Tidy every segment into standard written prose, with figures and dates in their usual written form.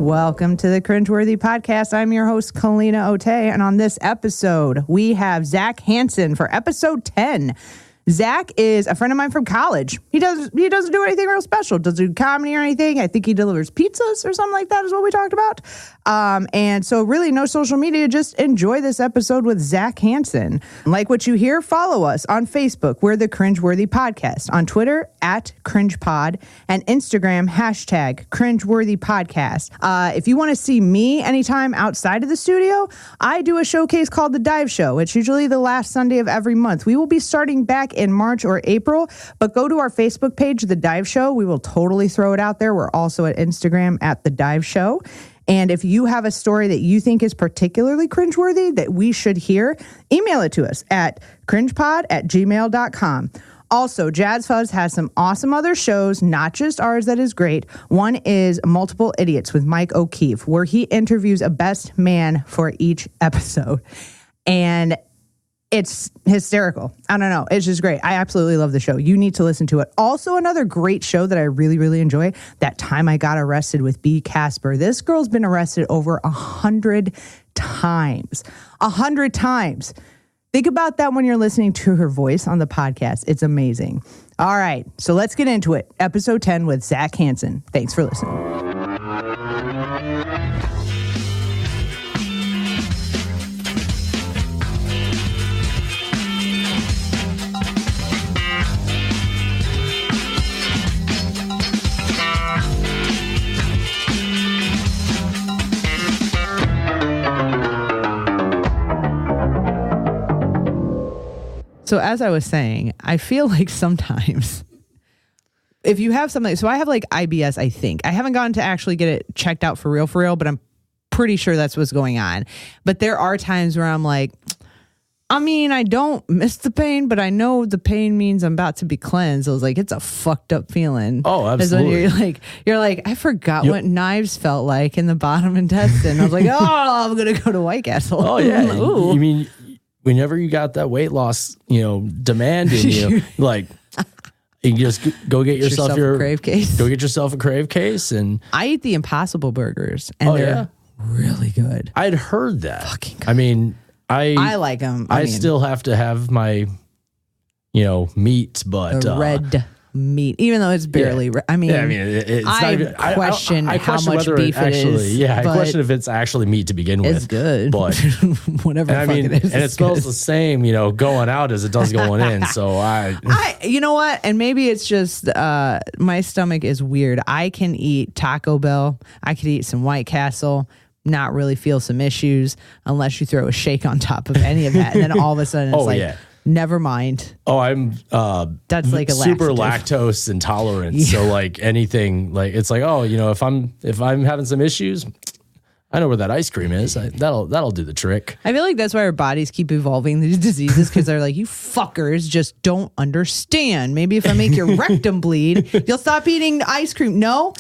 Welcome to the Cringeworthy podcast. I'm your host, Kaleena Ote, and on this episode, we have Zaq Hansen for episode 10. Zaq is a friend of mine from college. He doesn't do anything real special. Doesn't do comedy or anything. I think he delivers pizzas or something like that is what we talked about. And so really no social media. Just enjoy this episode with Zaq Hansen. Like what you hear, follow us on Facebook. We're the Cringeworthy Podcast. On Twitter, @CringePod. And Instagram, #CringeworthyPodcast. If you want to see me anytime outside of the studio, I do a showcase called The Dive Show. It's usually the last Sunday of every month. We will be starting back in March or April, but go to our Facebook page, The Dive Show. We will totally throw it out there. We're also at Instagram @TheDiveShow. And if you have a story that you think is particularly cringeworthy that we should hear, email it to us at cringepod@gmail.com. Also, JAZZFUZZ has some awesome other shows, not just ours, that is great. One is Multiple Idiots with Mike O'Keefe, where he interviews a best man for each episode. And it's hysterical. I don't know. It's just great. I absolutely love the show. You need to listen to it. Also, another great show that I really, really enjoy, That Time I Got Arrested with B. Casper. This girl's been arrested over 100 times. 100 times. Think about that when you're listening to her voice on the podcast. It's amazing. All right. So let's get into it. Episode 10 with Zaq Hansen. Thanks for listening. So as I was saying, I feel like sometimes if you have something, so I have like IBS, I think. I haven't gotten to actually get it checked out for real, but I'm pretty sure that's what's going on. But there are times where I'm like, I mean, I don't miss the pain, but I know the pain means I'm about to be cleansed. I was like, it's a fucked up feeling. Oh, absolutely. You're like, I forgot what knives felt like in the bottom intestine. I was like, oh, I'm going to go to White Castle. Oh, yeah. You mean, whenever you got that weight loss, demand in you, like, you just go get yourself a crave case. Go get yourself a crave case. And I eat the Impossible burgers, and they're really good. I'd heard that. Fucking good. I mean, I like them. I still have to have my, meat, but the red meat, even though it's barely. Yeah. It's not even, I question how much beef it is. Yeah, I question if it's actually meat to begin with. It's good, but whatever. It is, and it smells the same, going out as it does going in. So you know what? And maybe it's just my stomach is weird. I can eat Taco Bell. I could eat some White Castle. Not really feel some issues unless you throw a shake on top of any of that, and then all of a sudden it's never mind. Oh, I'm that's like a super lactose intolerant. Yeah. So like anything, like it's like, if I'm having some issues, I know where that ice cream is. That'll do the trick. I feel like that's why our bodies keep evolving these diseases, because they're like, you fuckers just don't understand. Maybe if I make your rectum bleed, you'll stop eating ice cream. Nope,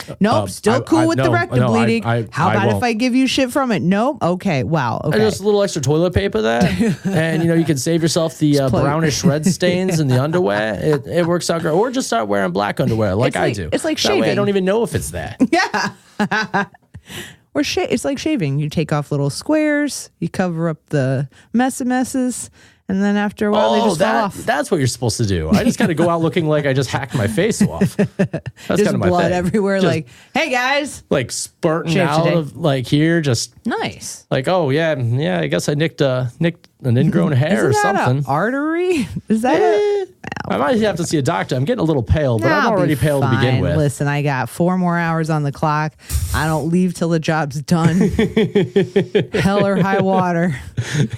still cool with the rectum bleeding. How about if I give you shit from it? Nope. Okay, wow. Okay. Just a little extra toilet paper there, and you can save yourself the brownish red stains in the underwear. It works out great. Or just start wearing black underwear like I do. It's like that shaving. Way I don't even know if it's that. Yeah. Or it's like shaving. You take off little squares, you cover up the messes, and then after a while they just fall off. That's what you're supposed to do. I just kind of go out looking like I just hacked my face off. That's just kind of my blood thing. everywhere. Just, like, hey guys, like spurting out of like here, just nice. Like, oh yeah. I guess I nicked an ingrown hair or something. An artery? Is that I might have to see a doctor. I'm getting a little pale, but I'm already pale to begin with. Listen, I got 4 more hours on the clock. I don't leave till the job's done. Hell or high water.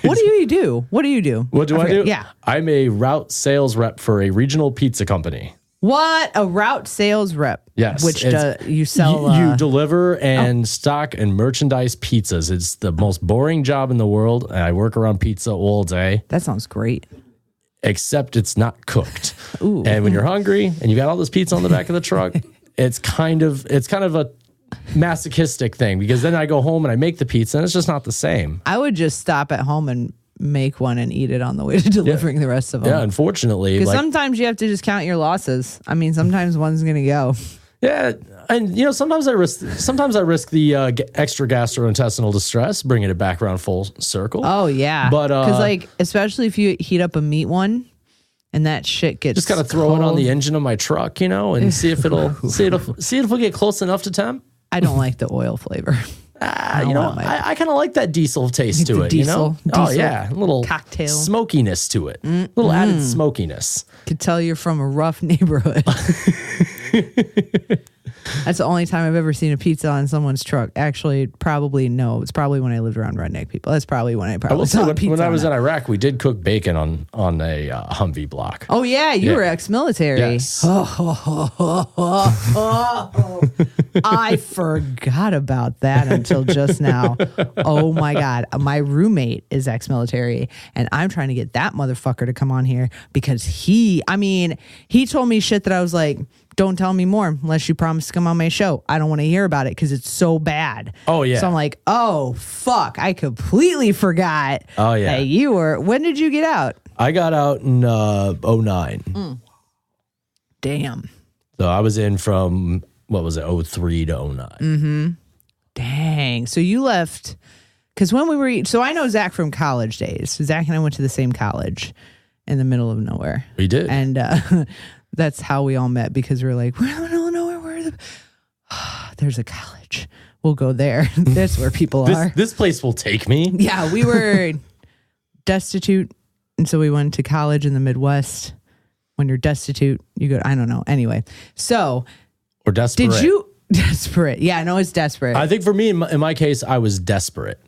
What do you do? What do I do? Yeah. I'm a route sales rep for a regional pizza company. What? A route sales rep? Yes. Which you sell? You deliver and stock and merchandise pizzas. It's the most boring job in the world, and I work around pizza all day. That sounds great. Except it's not cooked. Ooh. And when you're hungry and you got all this pizza on the back of the truck, it's kind of a masochistic thing, because then I go home and I make the pizza and it's just not the same. I would just stop at home and make one and eat it on the way to delivering the rest of them. Yeah, unfortunately. Because sometimes you have to just count your losses. I mean, sometimes one's going to go. Yeah, And sometimes I risk the extra gastrointestinal distress, bringing it back around full circle. Oh yeah, but because especially if you heat up a meat one, and that shit gets just gotta throw it on the engine of my truck, and see if it'll get close enough to temp. I don't like the oil flavor. I kind of like that diesel taste to it. Diesel. Oh yeah, a little cocktail smokiness to it, a little added smokiness. Could tell you're from a rough neighborhood. That's the only time I've ever seen a pizza on someone's truck. Actually, probably no. It's probably when I lived around redneck people. That's probably when I saw a pizza. When I was in Iraq, we did cook bacon on a Humvee block. Oh yeah, you were ex-military. Yes. I forgot about that until just now. Oh my God. My roommate is ex-military, and I'm trying to get that motherfucker to come on here because he told me shit that I was like, don't tell me more unless you promise to come on my show. I don't want to hear about it because it's so bad. Oh, yeah. So I'm like, oh, fuck. I completely forgot that you were. When did you get out? I got out in 2009. Damn. So I was in from, 2003 to 2009. Mm-hmm. Dang. So you left, because when we were, so I know Zaq from college days. Zaq and I went to the same college in the middle of nowhere. We did. And that's how we all met, because we were like, we're in the middle of nowhere. There's a college. We'll go there. That's where people are. This place will take me. Yeah, we were destitute. And so we went to college in the Midwest. When you're destitute, you go, I don't know. Anyway, so. Or desperate. Did you? Desperate. Yeah, no, it's desperate. I think for me, in my case, I was desperate.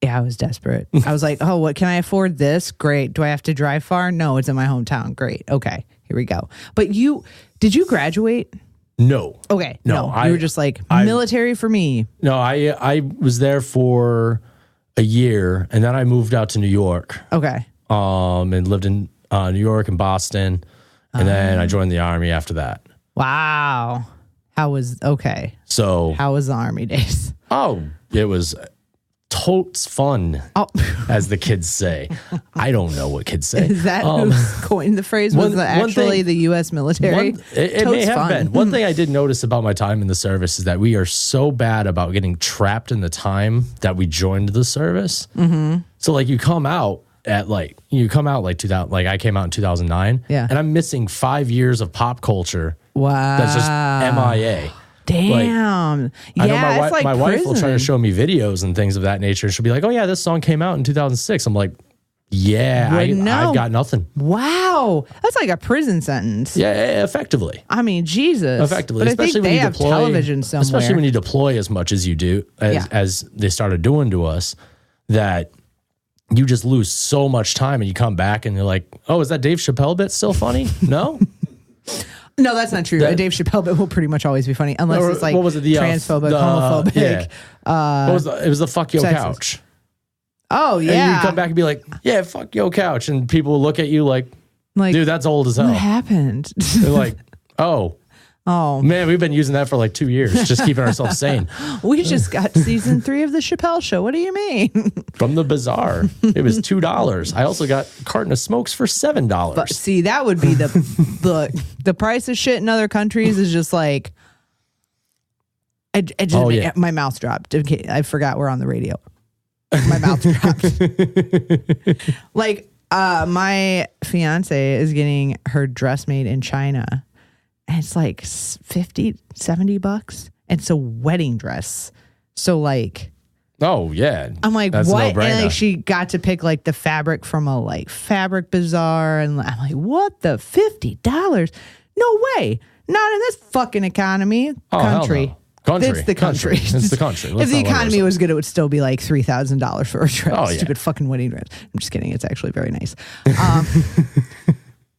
Yeah, I was desperate. I was like, oh, what can I afford this? Great. Do I have to drive far? No, it's in my hometown. Great. Okay, here we go. But did you graduate? No. Okay. No. You were just like military for me. No, I was there for a year, and then I moved out to New York. Okay. And lived in New York and Boston, and then I joined the Army after that. Wow. How was the Army days? Oh, it was totes fun, as the kids say. I don't know what kids say. Is that who coined the phrase? Was actually the U.S. military? It may have been. One thing I did notice about my time in the service is that we are so bad about getting trapped in the time that we joined the service. Mm-hmm. So like you come out like 2000, like I came out in 2009, and I'm missing 5 years of pop culture. Wow, that's just MIA. Damn. Like, I know my wife will try to show me videos and things of that nature. She'll be like, oh yeah, this song came out in 2006. I'm like, yeah, I've got nothing. Wow. That's like a prison sentence. Yeah, effectively. I mean, Jesus. Effectively. But especially I think they have television somewhere. Especially when you deploy as much as you do, as they started doing to us, that you just lose so much time and you come back and you're like, oh, is that Dave Chappelle bit still funny? No? No, that's not true. A Dave Chappelle bit will pretty much always be funny, unless it's like transphobic, homophobic. Yeah. It was the fuck yo sexist. couch. Oh, yeah. And you come back and be like, yeah, fuck yo couch. And people will look at you like, dude, that's old as hell. What happened? They're like, oh, man, we've been using that for like 2 years, just keeping ourselves sane. We just got season 3 of the Chappelle Show. What do you mean? From the bazaar. It was $2. I also got a carton of smokes for $7. But see, that would be the price of shit in other countries is just like, my mouth dropped. Okay, I forgot we're on the radio. My mouth dropped. Like, my fiance is getting her dress made in China. And it's like $50, $70. And it's a wedding dress. So like, oh yeah, I'm like, that's what? A no-brainer. And like, she got to pick like the fabric from a like fabric bazaar, and I'm like, what the $50? No way, not in this fucking economy. Country. Country. It's the country. It's the country. If the economy was good, it would still be like $3,000 for a dress. Oh, yeah. Stupid fucking wedding dress. I'm just kidding. It's actually very nice.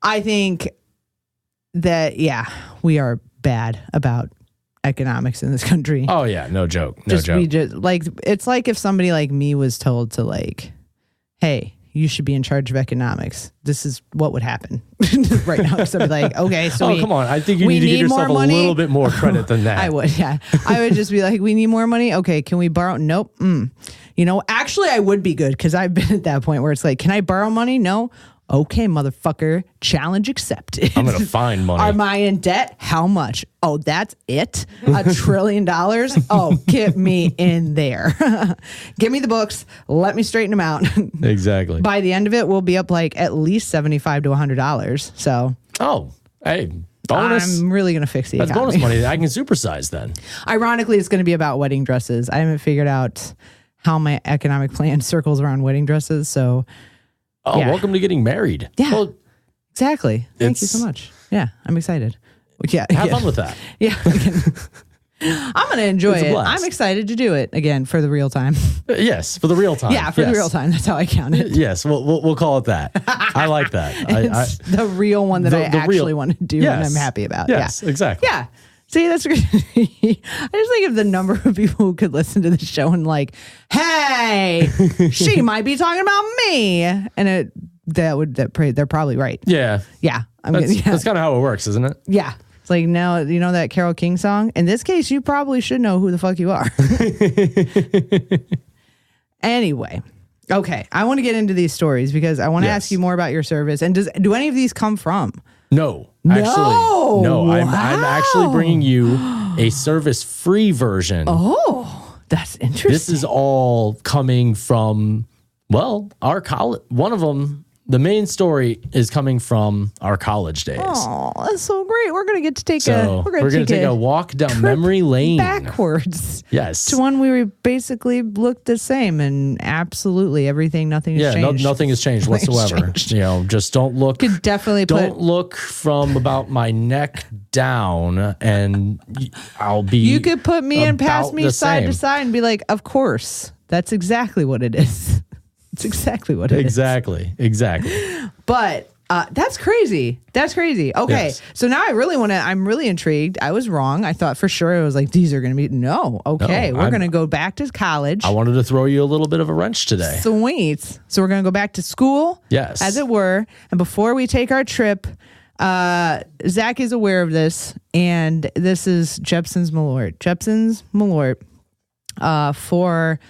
I think that, we are bad about economics in this country. Oh yeah, no joke. We just like, it's like if somebody like me was told to like, hey, you should be in charge of economics. This is what would happen right now. So I'd be like, okay, so come on. I think you need to give yourself a little bit more credit than that. I would, yeah. I would just be like, we need more money. Okay, can we borrow? Nope. Actually, I would be good because I've been at that point where it's like, can I borrow money? No. Okay, motherfucker, challenge accepted. I'm going to find money. Am I in debt? How much? Oh, that's it? $1 trillion? Oh, get me in there. Give me the books. Let me straighten them out. Exactly. By the end of it, we'll be up like at least $75 to $100. So. Oh, hey, bonus. I'm really going to fix the That's economy. bonus money that I can supersize then. Ironically, it's going to be about wedding dresses. I haven't figured out how my economic plan circles around wedding dresses. So. Oh, welcome to getting married. Yeah, well, exactly. Thank you so much. Yeah, I'm excited. Yeah, have fun with that. Yeah, I'm going to enjoy it. I'm excited to do it again for the real time. Yes, for the real time. Yeah, for the real time. That's how I count it. Yes, we'll call it that. I like that. It's the real one that I actually want to do and I'm happy about. Yes, exactly. Yeah. See, that's great. I just think of the number of people who could listen to the show and like, hey, she might be talking about me, and they're probably right. Yeah, yeah. That's kind of how it works, isn't it? Yeah. It's like, now you know that Carole King song. In this case, you probably should know who the fuck you are. Anyway, okay, I want to get into these stories because I want to ask you more about your service. And do any of these come from? No. Actually, no. I'm actually bringing you a service-free version. Oh, that's interesting. This is all coming from, our college. One of them, the main story is coming from our college days. Oh, that's so great. We're going to get to take a walk down memory lane. Backwards. Yes. To one we basically looked the same and absolutely everything, nothing has changed. Nothing has changed whatsoever. You know, just don't look. Could definitely don't look from about my neck down and I'll be. You could put me and pass me side to side and be like, of course, that's exactly what it is. It's exactly what it is. Exactly. But that's crazy. That's crazy. Okay. Yes. So now I'm really intrigued. I was wrong. I thought for sure it was like, these are going to be, no. Okay. We're going to go back to college. I wanted to throw you a little bit of a wrench today. Sweet. So we're going to go back to school. Yes. As it were. And before we take our trip, Zach is aware of this. And this is Jepson's Malort. Jepson's Malort for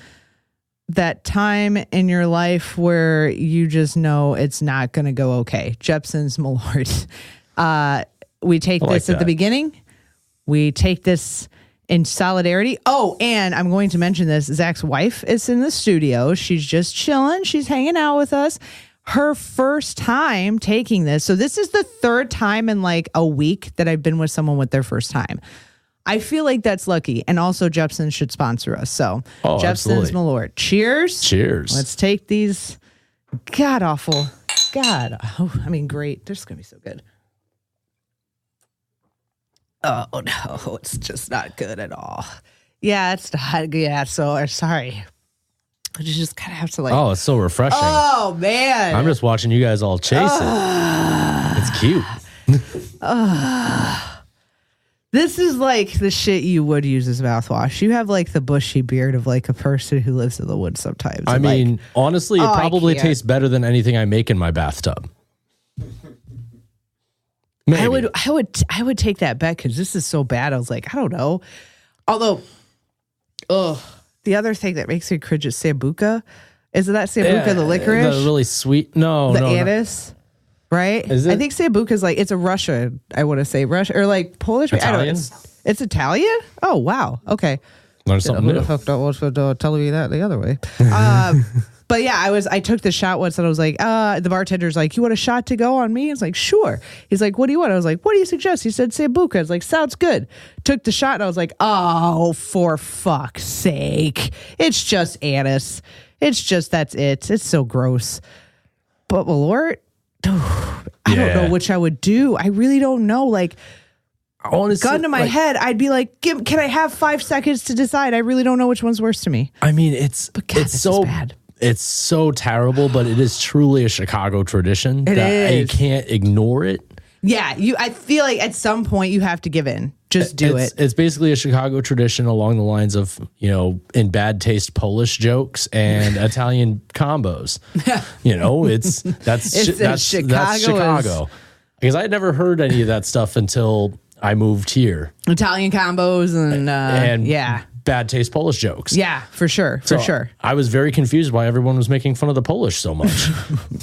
that time in your life where you just know it's not going to go okay. Jepson's Malort. We take this at the beginning. We take this in solidarity. Oh, and I'm going to mention this. Zach's wife is in the studio. She's just chilling. She's hanging out with us. Her first time taking this. So this is the third time in like a week that I've been with someone with their first time. I feel like that's lucky. And also Jepson should sponsor us. So Jepson's Malort. Cheers. Cheers. Let's take these great. They're just going to be so good. Oh, no. It's just not good at all. Yeah, it's not. Yeah, so sorry. You just kind of have to like. Oh, it's so refreshing. Oh, man. I'm just watching you guys all chase it. It's cute. This is like the shit you would use as mouthwash. You have like the bushy beard of like a person who lives in the woods sometimes. I mean, honestly, it probably tastes better than anything I make in my bathtub. Maybe. I would take that bet because this is so bad. I was like, I don't know. Although, the other thing that makes me cringe is Sambuca. Is that Sambuca the licorice? The really sweet. No, anise. Right? Is it? I think Sambuca is like, it's a Russia, I want to say. Russia, or like Polish. Italian? It's Italian? Oh, wow. Okay. Learn something new. Who the fuck was telling me that the other way? But yeah, I took the shot once and I was like, the bartender's like, you want a shot to go on me? It's like, sure. He's like, what do you want? I was like, what do you suggest? He said, Sambuca. I was like, sounds good. Took the shot and I was like, oh, for fuck's sake. It's just anise. It's just, that's it. It's so gross. But Malort, I don't know which I would do. I really don't know. Like, honestly, gun to my head, I'd be like, can I have 5 seconds to decide? I really don't know which one's worse to me. I mean, it's so bad. It's so terrible, but it is truly a Chicago tradition. It is. You can't ignore it. Yeah, I feel like at some point you have to give in. Just do it. It's basically a Chicago tradition along the lines of, in bad taste Polish jokes and Italian combos. That's Chicago. Because I had never heard any of that stuff until I moved here. Italian combos and yeah. bad taste Polish jokes. Yeah, for sure. For sure. I was very confused why everyone was making fun of the Polish so much.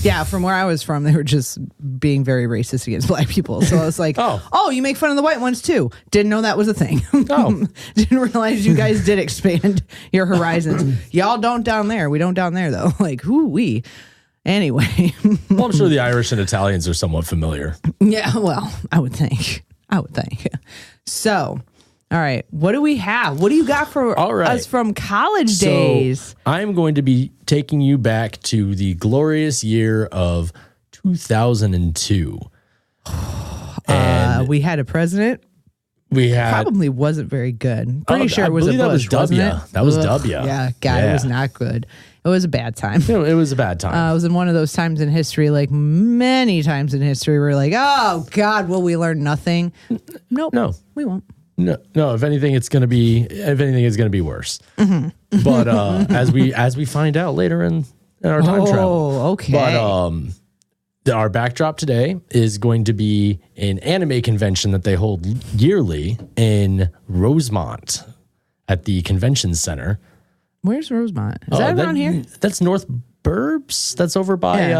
Yeah, from where I was from, they were just being very racist against black people. So I was like, oh, you make fun of the white ones too. Didn't know that was a thing. Oh. Didn't realize you guys did expand your horizons. Y'all don't down there. We don't down there, though. Like, who-wee. Anyway. Well, I'm sure the Irish and Italians are somewhat familiar. Yeah, well, I would think. So, all right. What do we have? What do you got for us from college days? I'm going to be taking you back to the glorious year of 2002. We had a president. We had probably wasn't very good. Pretty sure it was a Bush, that was wasn't it? That was W. Yeah, God, it was not good. It was a bad time. It was a bad time. It was in one of those times in history, like many times in history, we're like, oh God, will we learn nothing? Nope. No, we won't. No. If anything, it's gonna be worse. Mm-hmm. But as we find out later in our time travel. Oh, okay. But our backdrop today is going to be an anime convention that they hold yearly in Rosemont at the convention center. Where's Rosemont? Is that around here? That's North Burbs. That's over by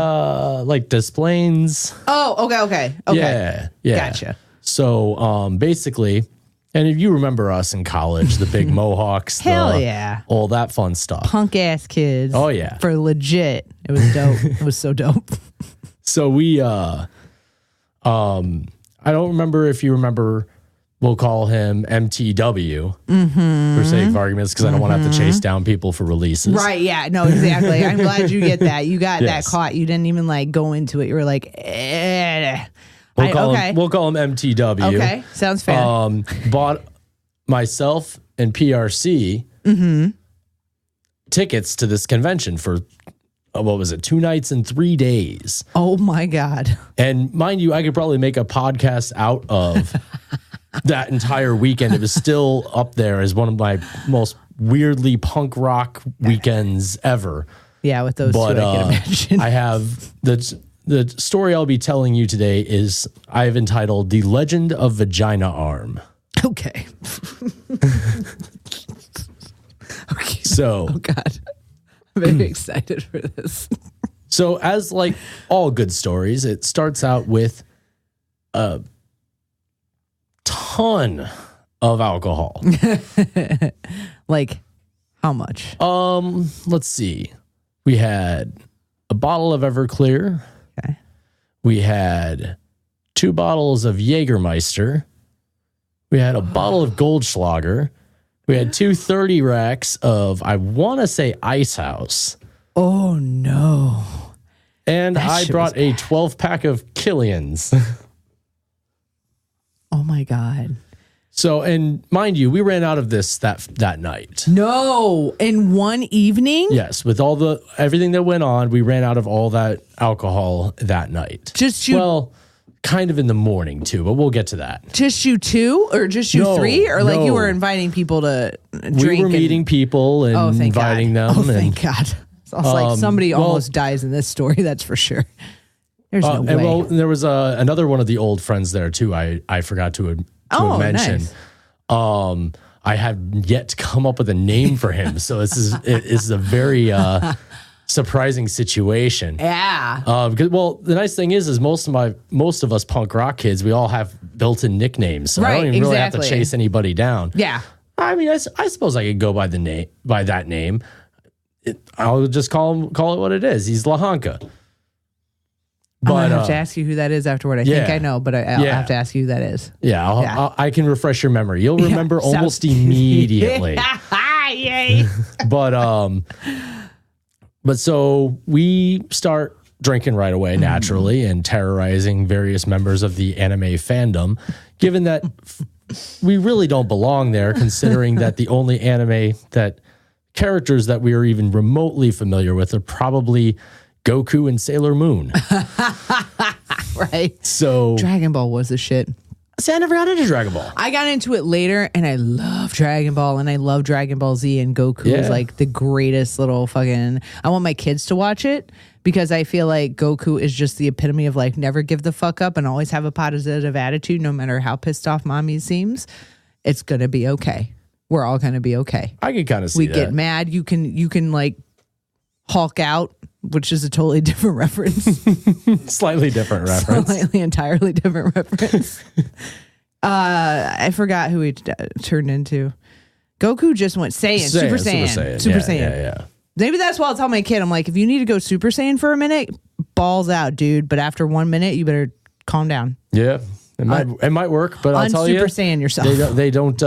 like Des Plaines. Oh, okay. Yeah. Gotcha. So basically, and if you remember us in college, the big mohawks, hell yeah, all that fun stuff, punk ass kids. Oh yeah, for legit. It was dope. It was so dope. So we I don't remember if you remember. We'll call him MTW for sake of arguments, because I don't want to have to chase down people for releases. Right, yeah, no, exactly. I'm glad you get that. You got that caught. You didn't even like go into it. You were like, We'll call him MTW. Okay, sounds fair. Bought myself and PRC tickets to this convention for, what was it, 2 nights and 3 days. Oh my God. And mind you, I could probably make a podcast out of that entire weekend. It was still up there as one of my most weirdly punk rock weekends ever. Yeah, with those two, I can imagine. I have the story I'll be telling you today is I have entitled "The Legend of Vagina Arm." Okay. Okay. So, oh God, I'm very excited for this. So, as like all good stories, it starts out with a ton of alcohol. Like how much? Let's see. We had a bottle of Everclear. Okay. We had 2 bottles of Jägermeister. We had a bottle of Goldschlager. We had 2 30 racks of, I want to say, Ice House. Oh no. And I brought a 12-pack of Killian's. Oh my God. So, and mind you, we ran out of this that night. No, in one evening? Yes, with everything that went on, we ran out of all that alcohol that night. Just you? Well, kind of in the morning too, but we'll get to that. Just you 2 or just you 3? Or like you were inviting people to drink? We were meeting people and inviting them. Oh, thank God. It's like somebody almost dies in this story, that's for sure. There's no way. Well, there was another one of the old friends there too. I forgot to mention. Nice. I have yet to come up with a name for him, so this is a very surprising situation. Yeah. Because the nice thing is most of us punk rock kids, we all have built-in nicknames, so I don't even really have to chase anybody down. Yeah. I mean, I suppose I could go by that name. I'll just call it what it is. He's Lahanka. But I'm gonna have to ask you who that is afterward. I think I know, but I'll have to ask you who that is. Yeah, I can refresh your memory. You'll remember almost immediately. Yay! But so we start drinking right away naturally and terrorizing various members of the anime fandom, given that we really don't belong there, considering that the only anime that characters that we are even remotely familiar with are probably Goku and Sailor Moon. Right. So Dragon Ball was the shit. See, I never got into Dragon Ball. I got into it later, and I love Dragon Ball, and I love Dragon Ball Z, and Goku is like the greatest little fucking... I want my kids to watch it, because I feel like Goku is just the epitome of like never give the fuck up and always have a positive attitude, no matter how pissed off mommy seems. It's gonna be okay. we're all going to be okay. I can kind of see we that. get mad. You can like Hulk out, which is a totally different reference. Slightly different reference. Slightly entirely different reference. I forgot who he turned into. Goku just went Saiyan, Super Saiyan. Super Saiyan. Yeah. Maybe that's why I'll tell my kid, I'm like, if you need to go Super Saiyan for a minute, balls out, dude. But after 1 minute, you better calm down. Yeah. It might work, but I'll tell you, Super Saiyan yourself. They don't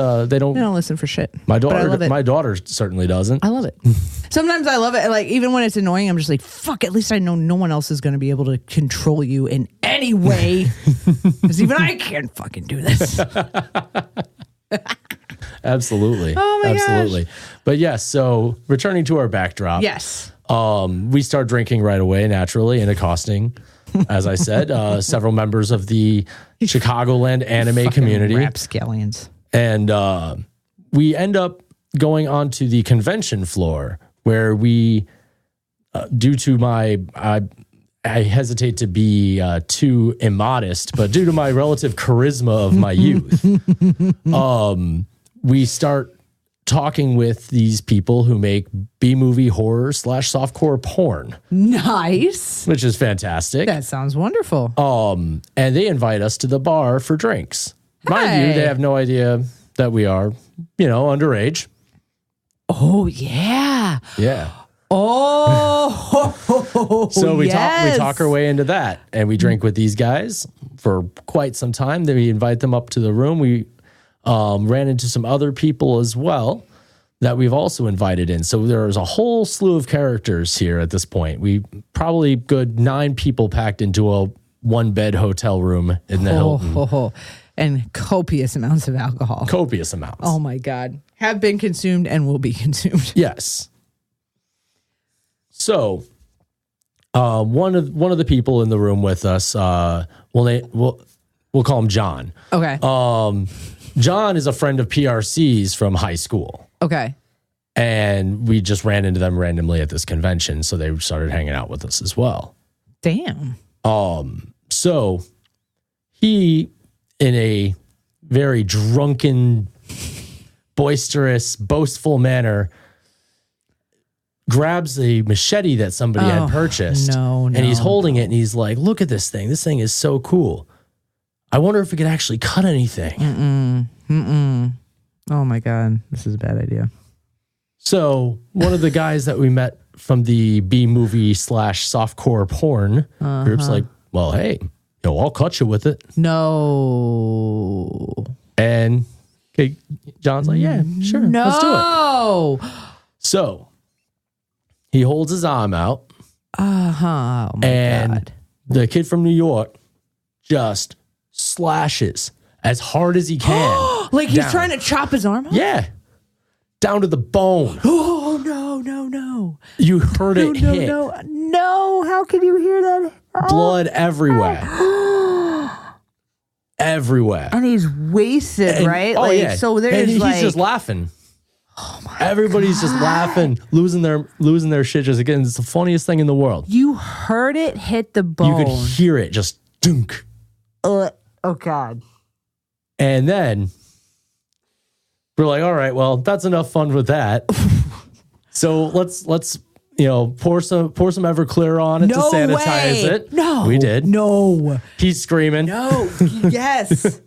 listen for shit. My daughter certainly doesn't. I love it. Sometimes I love it. Like, even when it's annoying, I'm just like, fuck, at least I know no one else is going to be able to control you in any way. Because even I can't fucking do this. Absolutely. Oh my Absolutely. Gosh. But yes, so returning to our backdrop. Yes. We start drinking right away, naturally, and accosting, as I said, several members of the Chicagoland anime community. Rapscallions. And we end up going onto the convention floor where we, due to my, I hesitate to be too immodest, but due to my relative charisma of my youth, we start talking with these people who make B-movie horror / softcore porn. Nice. Which is fantastic. That sounds wonderful. And they invite us to the bar for drinks. Hey. Mind you, they have no idea that we are, underage. Oh, yeah. Yeah. Oh, so we talk our way into that, and we drink with these guys for quite some time. Then we invite them up to the room. We ran into some other people as well that we've also invited in. So there's a whole slew of characters here at this point. We probably good 9 people packed into a 1-bed hotel room in the Hilton. And copious amounts of alcohol. Copious amounts. Oh my God. Have been consumed and will be consumed. Yes. So one of the people in the room with us, we'll call him John. Okay. John is a friend of PRC's from high school. Okay. And we just ran into them randomly at this convention, so they started hanging out with us as well. Damn. So he, in a very drunken, boisterous, boastful manner, grabs a machete that somebody had purchased. And he's holding it, and he's like, look at this thing. This thing is so cool. I wonder if it could actually cut anything. Oh my God. This is a bad idea. So one of the guys that we met from the B-movie / softcore porn group's like, well, hey, I'll cut you with it. No. And John's like, yeah, sure. Let's do it. So he holds his arm out. Oh my God. The kid from New York just slashes as hard as he can. Like he's trying to chop his arm off? Yeah. Down to the bone. Oh, no. You heard it hit. No. How can you hear that? Blood everywhere. Everywhere. And he's wasted, right? Oh, like, yeah. So there's and he's just laughing. Oh my Everybody's God. just laughing, losing their shit. Just again, it's the funniest thing in the world. You heard it hit the bone. You could hear it just dunk. Oh God. And then we're like, all right, well, that's enough fun with that. So let's pour some Everclear on it to sanitize it. No, we did. No, he's screaming. No, yes.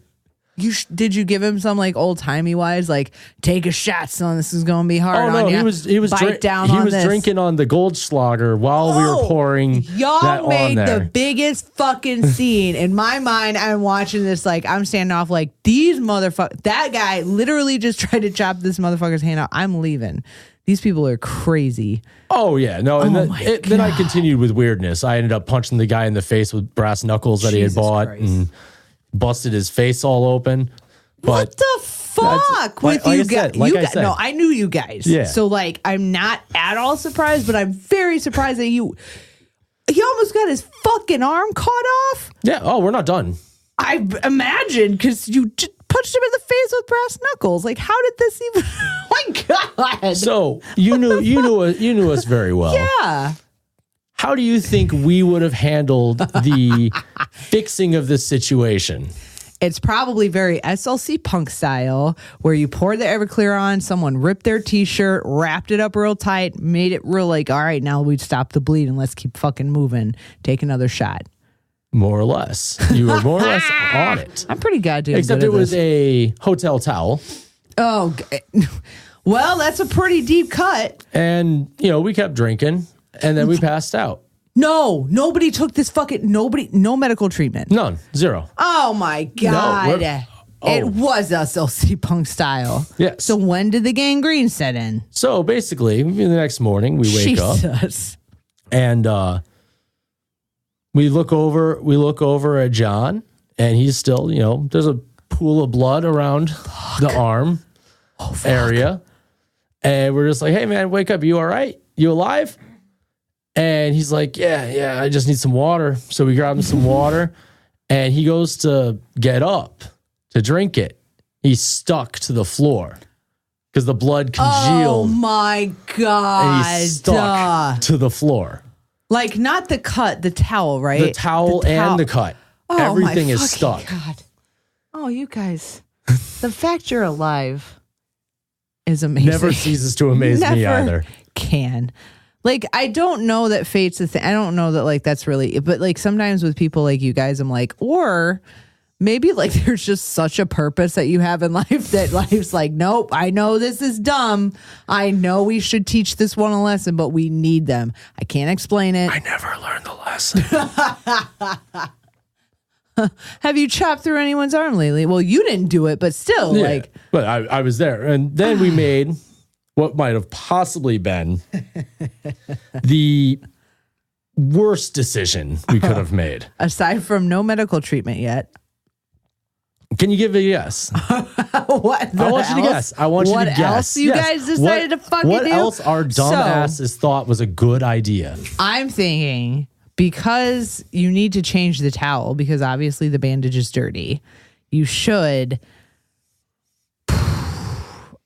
Did you give him some like old timey wise, like take a shot, son? This is going to be hard. Oh no, on he was drinking on the Goldschlager while we were pouring. Y'all made the biggest fucking scene in my mind. I'm watching this like I'm standing off like these motherfuckers. That guy literally just tried to chop this motherfucker's hand out. I'm leaving. These people are crazy. Oh yeah, no, and then I continued with weirdness. I ended up punching the guy in the face with brass knuckles that he had bought and busted his face all open. But what the fuck with you guys? No, I knew you guys. Yeah. So like, I'm not at all surprised, but I'm very surprised that he almost got his fucking arm caught off. Yeah. Oh, we're not done. I imagine because you just punched him in the face with brass knuckles. Like, how did this even? Oh my God. So you knew us very well. Yeah. How do you think we would have handled the fixing of this situation? It's probably very SLC punk style, where you pour the Everclear on, someone ripped their t-shirt, wrapped it up real tight, made it real like, all right, now we'd stop the bleed and let's keep fucking moving. Take another shot. More or less. You were more or less on it. I'm pretty goddamn Except good it at was this. a hotel towel. Oh, well, that's a pretty deep cut. And, we kept drinking and then we passed out. No, nobody took this no medical treatment. None. Zero. Oh my God. It was SLC punk style. Yes. So when did the gangrene set in? So basically, the next morning we wake up and we look over at John and he's still, there's a pool of blood around the arm area. And we're just like, hey man, wake up. You all right? You alive? And he's like, yeah, I just need some water. So we grab him some water and he goes to get up to drink it. He's stuck to the floor because the blood congealed. Oh my God. And he's stuck to the floor. Like not the cut, the towel, right? The towel and the cut. Oh, everything my is stuck. God. Oh, you guys. The fact you're alive is amazing. Never ceases to amaze me either. Can. Like, I don't know that fate's a thing. I don't know that, like, that's really, but like sometimes with people like you guys, I'm like, or maybe like there's just such a purpose that you have in life that life's like, nope, I know this is dumb. I know we should teach this one a lesson, but we need them. I can't explain it. I never learned the lesson. Have you chopped through anyone's arm lately? Well, you didn't do it, but still, like. But I was there. And then we made what might have possibly been the worst decision we could have made. Aside from no medical treatment yet. Can you give a yes? What? I want you to guess. I want you to guess. What else you guys decided to fucking do? What else our dumbasses thought was a good idea? I'm thinking because you need to change the towel because obviously the bandage is dirty. You should.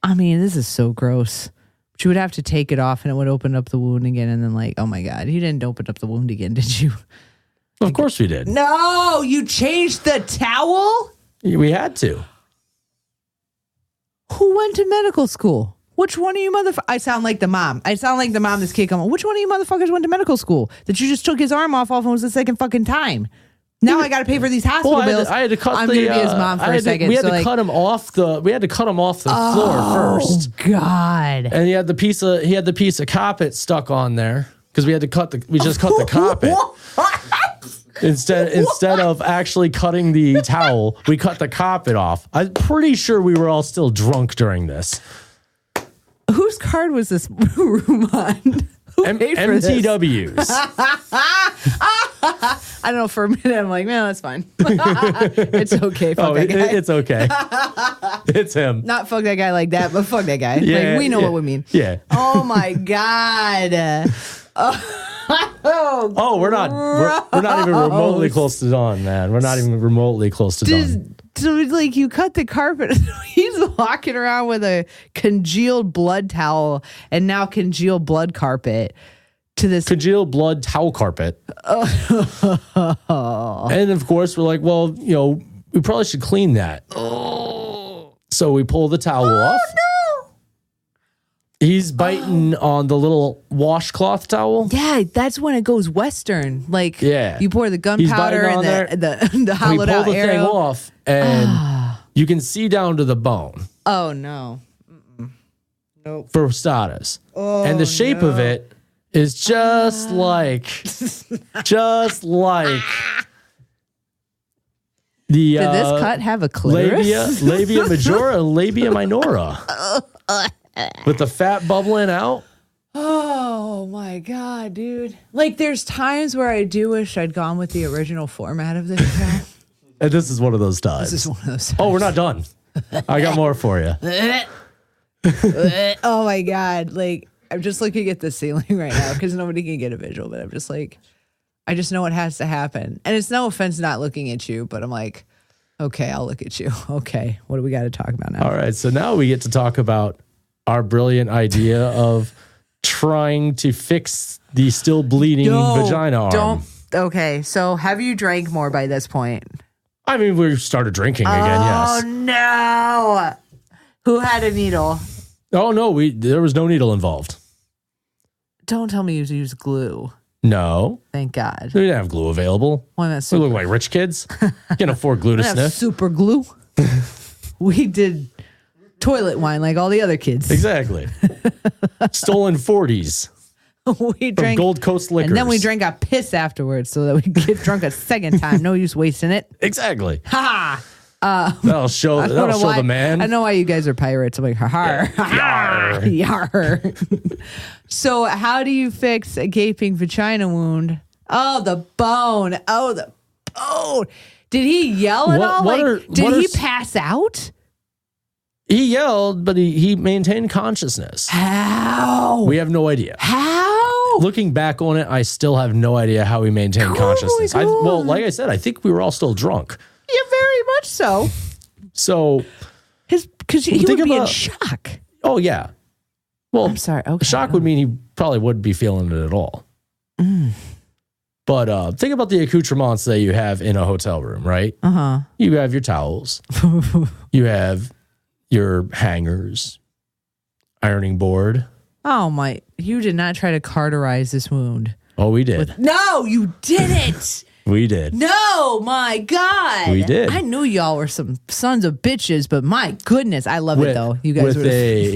I mean, this is so gross. But you would have to take it off and it would open up the wound again. And then like, oh my God, you didn't open up the wound again, did you? Of course we did. No, you changed the towel? We had to. Who went to medical school? Which one of you motherfuckers? I sound like the mom. This kid come on. Which one of you motherfuckers went to medical school? That you just took his arm off and was the second fucking time. Now I got to pay for these hospital bills. I had to cut I'm going to be his mom for a second. We had to cut him off the floor first. Oh God! And he had the piece of carpet stuck on there because we just cut the carpet. Instead of actually cutting the towel, we cut the carpet off. I'm pretty sure we were all still drunk during this. Whose card was this room on? MTW's. I don't know. For a minute, I'm like, man, that's fine. It's okay. Fuck that guy. It's okay. It's him. Not fuck that guy like that, but fuck that guy. Yeah, like, we know what we mean. Yeah. Oh my God. Oh, we're not even remotely close to dawn, man. We're not even remotely close to dawn. So like you cut the carpet. He's walking around with a congealed blood towel and now congealed blood carpet to this congealed blood towel carpet. And of course we're like, well, we probably should clean that. So we pull the towel off. No. He's biting on the little washcloth towel. Yeah, that's when it goes Western. Like, you pour the gunpowder and the hollowed out we pull the thing off, and you can see down to the bone. Oh, no. Nope. For starters. And the shape of it is just like the... Did this cut have a clitoris? Labia majora and labia minora. With the fat bubbling out. Oh my God, dude. Like there's times where I do wish I'd gone with the original format of this show. And this is one of those times. This is one of those times. Oh, we're not done. I got more for you. Oh my God. Like I'm just looking at the ceiling right now because nobody can get a visual, but I'm just like, I just know what has to happen. And it's no offense not looking at you, but I'm like, okay, I'll look at you. Okay, what do we got to talk about now? All right, so now we get to talk about our brilliant idea of trying to fix the still bleeding vagina arm. Okay, so have you drank more by this point? I mean, we started drinking again, Oh, yes. no. Who had a needle? Oh, no, there was no needle involved. Don't tell me you used glue. No. Thank God. We didn't have glue available. Why not We look like rich kids. Can't afford glue to sniff. super glue. We did toilet wine like all the other kids. Exactly. Stolen 40s. We drank Gold Coast Liquors. and then we drank our piss afterwards so that we could get drunk a second time. No use wasting it. Exactly. Ha! That'll show the man. I know why you guys are pirates. I'm like, har, Yar. yar. So, how do you fix a gaping vagina wound? Oh, the bone. Oh, the bone. Did he yell at all? Did he pass out? He yelled, but he maintained consciousness. How? We have no idea. How? Looking back on it, I still have no idea how he maintained consciousness. Well, like I said, I think we were all still drunk. Yeah, very much so. So, because he would be in shock. Oh yeah. Well, I'm sorry. Okay. Shock would mean he probably wouldn't be feeling it at all. But think about the accoutrements that you have in a hotel room, right? You have your towels. You have your hangers, ironing board. Oh my! You did not try to cauterize this wound. Oh, we did. No, you didn't. We did. No, my God. We did. I knew y'all were some sons of bitches, but my goodness, I love it though. You guys were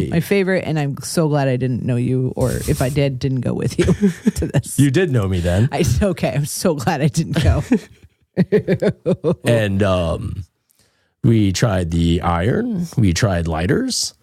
my favorite, and I'm so glad I didn't know you, or if I didn't go with you to this. You did know me then. Okay, I'm so glad I didn't go. And we tried the iron. We tried lighters.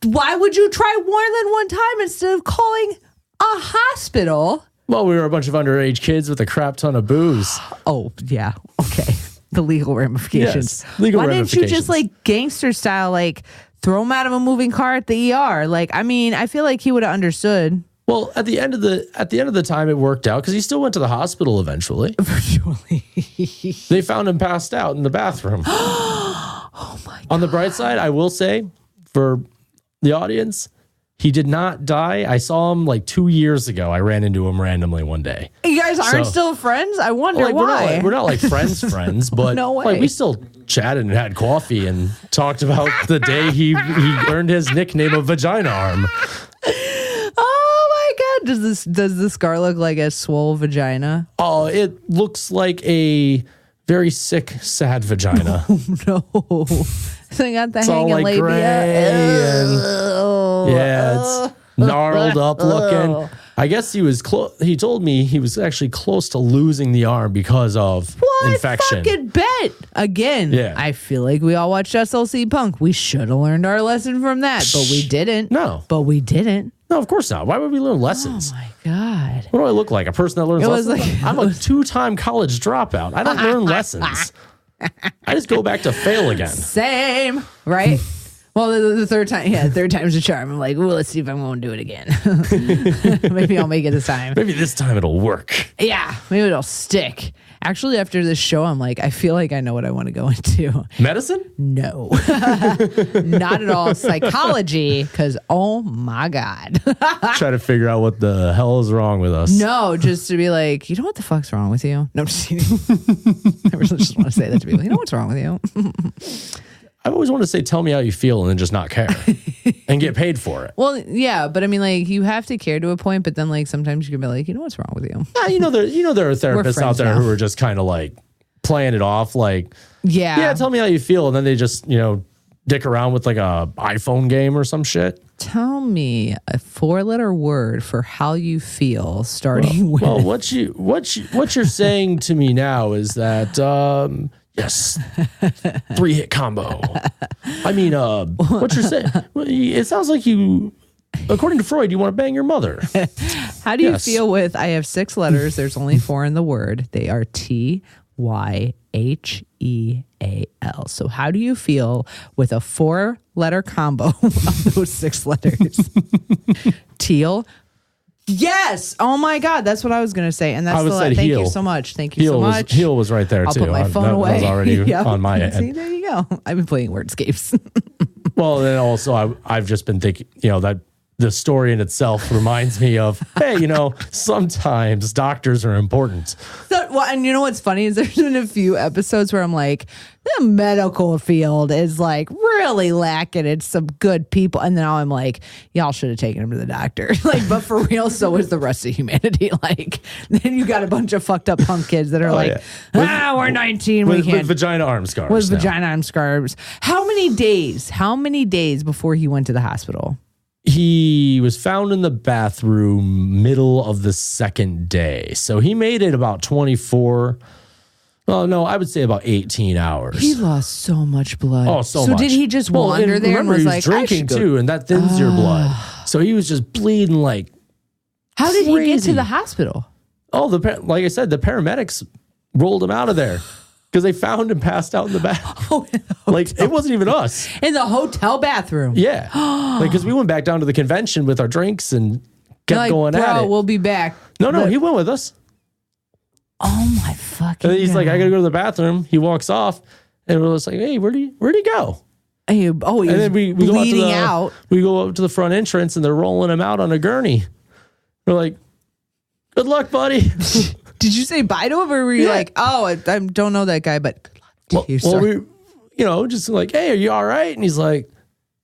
Why would you try more than one time instead of calling a hospital? Well, we were a bunch of underage kids with a crap ton of booze. Oh, yeah. Okay. The legal ramifications. Yes, legal Why ramifications. didn't you just like gangster style, like throw him out of a moving car at the ER? Like, I mean, I feel like he would have understood. Well, at the end of the time, it worked out because he still went to the hospital eventually. They found him passed out in the bathroom. Oh my God. On the bright side, I will say for the audience, he did not die. I saw him like 2 years ago. I ran into him randomly one day. You guys aren't still friends? I wonder why. We're not like friends, but No way. like we still chatted and had coffee and talked about the day he earned his nickname of Vagina Arm. Oh my God. Does the scar look like a swole vagina? Oh, it looks like a very sick, sad vagina. No. So you got the It's all hanging like labia. gray and it's gnarled up looking. I guess he was close. He told me he was actually close to losing the arm because of infection. I fucking bet. Again, Yeah. I feel like we all watched SLC Punk. We should have learned our lesson from that, but we didn't. No. But we didn't. No, of course not. Why would we learn lessons? Oh my God. What do I look like? A person that learns was lessons? like- I'm a 2-time college dropout. I don't learn lessons. I just go back to fail again. Same, right? Well, the third time's a charm. I'm like, well, let's see if I'm going to do it again. Maybe I'll make it this time. Maybe this time it'll work. Yeah, maybe it'll stick. Actually, after this show, I'm like, I feel like I know what I want to go into. Medicine? No, not at all. Psychology, because oh my God. Try to figure out what the hell is wrong with us. No, just to be like, you know what the fuck's wrong with you? No, I'm just kidding. I really just want to say that to people. You know what's wrong with you? I always want to say, tell me how you feel and then just not care and get paid for it. Well, yeah, but I mean, like, you have to care to a point, but then, like, sometimes you can be like, you know what's wrong with you? You know, there are therapists out there who are just kind of like playing it off, like, yeah, tell me how you feel, and then they just, dick around with like a iPhone game or some shit. Tell me a 4-letter word for how you feel, starting with. Well, what you're saying to me now is that yes, 3-hit combo. I mean, what you're saying? It sounds like you, according to Freud, you want to bang your mother. How do you feel with? I have 6 letters. There's only 4 in the word. They are TYHEAL. So how do you feel with a 4-letter combo of those 6 letters? Teal. Yes. Oh my God. That's what I was going to say. And that's thank heel. you so much. Thank you so much. Heel was right there I'll too. put my phone that away. was already Yep. on my end. See, there you go. I've been playing wordscapes. Well, then also I've just been thinking, that the story in itself reminds me of, hey, sometimes doctors are important. And you know what's funny is there's been a few episodes where I'm like, the medical field is like really lacking in some good people. And then now I'm like, y'all should have taken him to the doctor. Like, but for real, so is the rest of humanity. Like, then you got a bunch of fucked up punk kids that are we're 19. We can't. With vagina arm scars. With vagina arm scars. How many days before he went to the hospital? He was found in the bathroom middle of the second day. So he made it about 24. Oh, no, I would say about 18 hours. He lost so much blood. Oh, so much. So did he just wander there and was like, drinking too, and that thins your blood. So he was just bleeding like How did he get to the hospital? Oh, like I said, the paramedics rolled him out of there because they found him passed out in the bath. Like, it wasn't even us. In the hotel bathroom? Yeah. Because we went back down to the convention with our drinks and kept going at it. We'll be back. No, he went with us. Oh my fucking And he's God. like, I gotta go to the bathroom. He walks off, and we're just like, hey, where'd he go? He And then we go bleeding out. We go up to the front entrance, and they're rolling him out on a gurney. We're like, good luck, buddy. Did you say bye to him, or were you like, oh, I don't know that guy, but good luck to you, sir. we, just like, hey, are you all right? And he's like,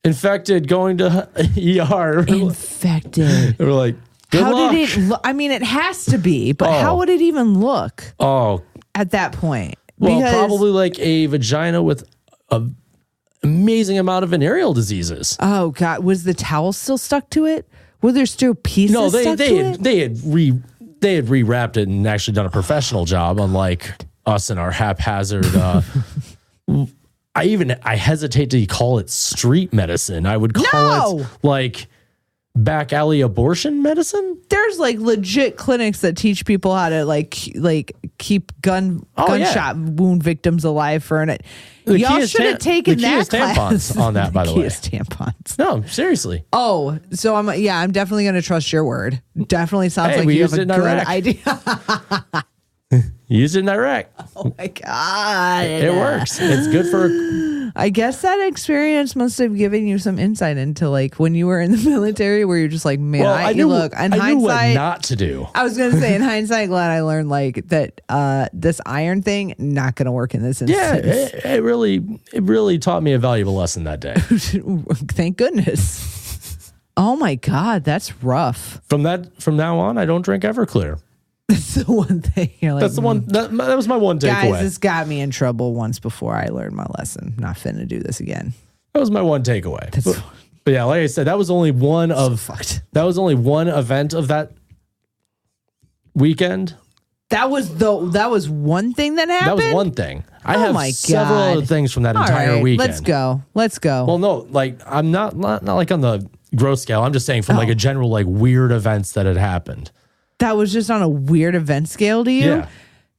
infected, going to ER. Infected. And we're like, good luck. Did it look? I mean, it has to be, but how would it even look at that point? Well, probably like a vagina with an amazing amount of venereal diseases. Oh, God. Was the towel still stuck to it? Were there still pieces stuck to it? They had rewrapped it and actually done a professional job, unlike us and our haphazard. I hesitate to call it street medicine. I would call it like back alley abortion medicine. There's like legit clinics that teach people how to like keep gunshot wound victims alive for an. Y'all should have taken that class on that, by the way. Tampons. No, seriously. Oh, so I'm definitely going to trust your word. Definitely sounds like you have a good idea. Use it in Iraq. Oh my God. It works. It's good for. I guess that experience must have given you some insight into like when you were in the military where you're just like, man, I knew what not to do. I was going to say in hindsight, glad I learned like that this iron thing, not going to work in this instance. Yeah, it really taught me a valuable lesson that day. Thank goodness. Oh my God, that's rough. From now on, I don't drink Everclear. That's the one thing. You're like, that's the one. That was my one takeaway. Guys, this got me in trouble once before I learned my lesson. Not finna do this again. That was my one takeaway. But yeah, like I said, that was only one That was only one event of that weekend. That was one thing that happened. That was one thing. I have several other things from that entire weekend. Let's go. Well, no, like I'm not like on the gross scale. I'm just saying from like a general like weird events that had happened. That was just on a weird event scale to you? Yeah.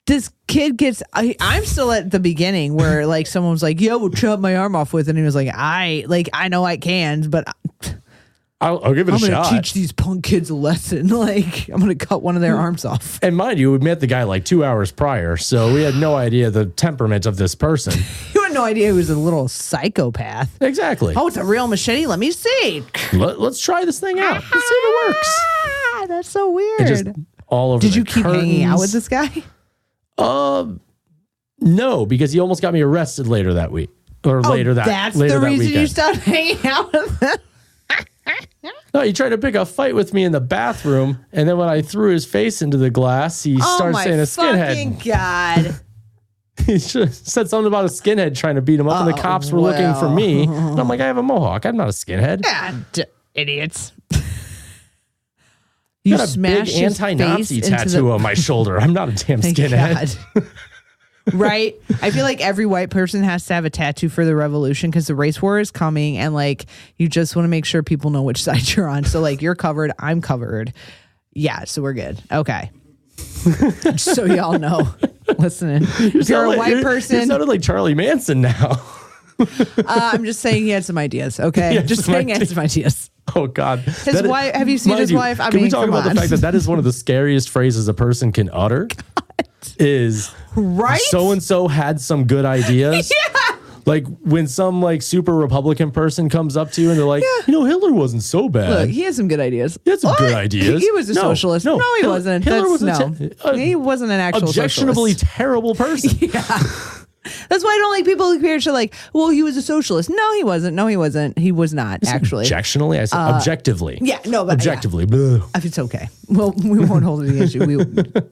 This kid gets... I'm still at the beginning where like someone was like, we'll chop my arm off with it. And he was like, I know I can, but... I'll give it a shot. I'm going to teach these punk kids a lesson. Like, I'm going to cut one of their arms off. And mind you, we met the guy like 2 hours prior, so we had no idea the temperament of this person. You had no idea he was a little psychopath. Exactly. Oh, it's a real machete? Let me see. Let's try this thing out. Let's see if it works. That's so weird. Just all over. Did you keep hanging out with this guy? No, because he almost got me arrested later that week. That's the reason you stopped hanging out with him? No, he tried to pick a fight with me in the bathroom, and then when I threw his face into the glass, he started saying a skinhead. Oh my God. He said something about a skinhead trying to beat him up, and the cops were looking for me. And I'm like, I have a mohawk. I'm not a skinhead. Idiots. You got a big anti-Nazi tattoo on my shoulder. I'm not a damn skinhead. Right? I feel like every white person has to have a tattoo for the revolution because the race war is coming and like you just want to make sure people know which side you're on. So like you're covered, I'm covered. Yeah, so we're good. Okay. So y'all know. Listening. If you're a white person. You sounded like Charlie Manson now. I'm just saying he had some ideas, okay? Just saying he had some ideas. Oh God! His wife. Have you seen his wife? Can we talk about the fact that is one of the scariest phrases a person can utter? Is right? So and so had some good ideas. Yeah. Like when some like super Republican person comes up to you and they're like, Hitler wasn't so bad. Look, he has some good ideas. He had some good ideas. He was a socialist. No, he wasn't. Hitler was he wasn't an actual objectionably socialist. terrible person. Yeah. That's why I don't like people who create shit like, well, he was a socialist. No, he wasn't. No, he wasn't. He was not, actually. Objectionally? I said objectively. Yeah, no, but objectively. It's okay. Well, we won't hold it against you.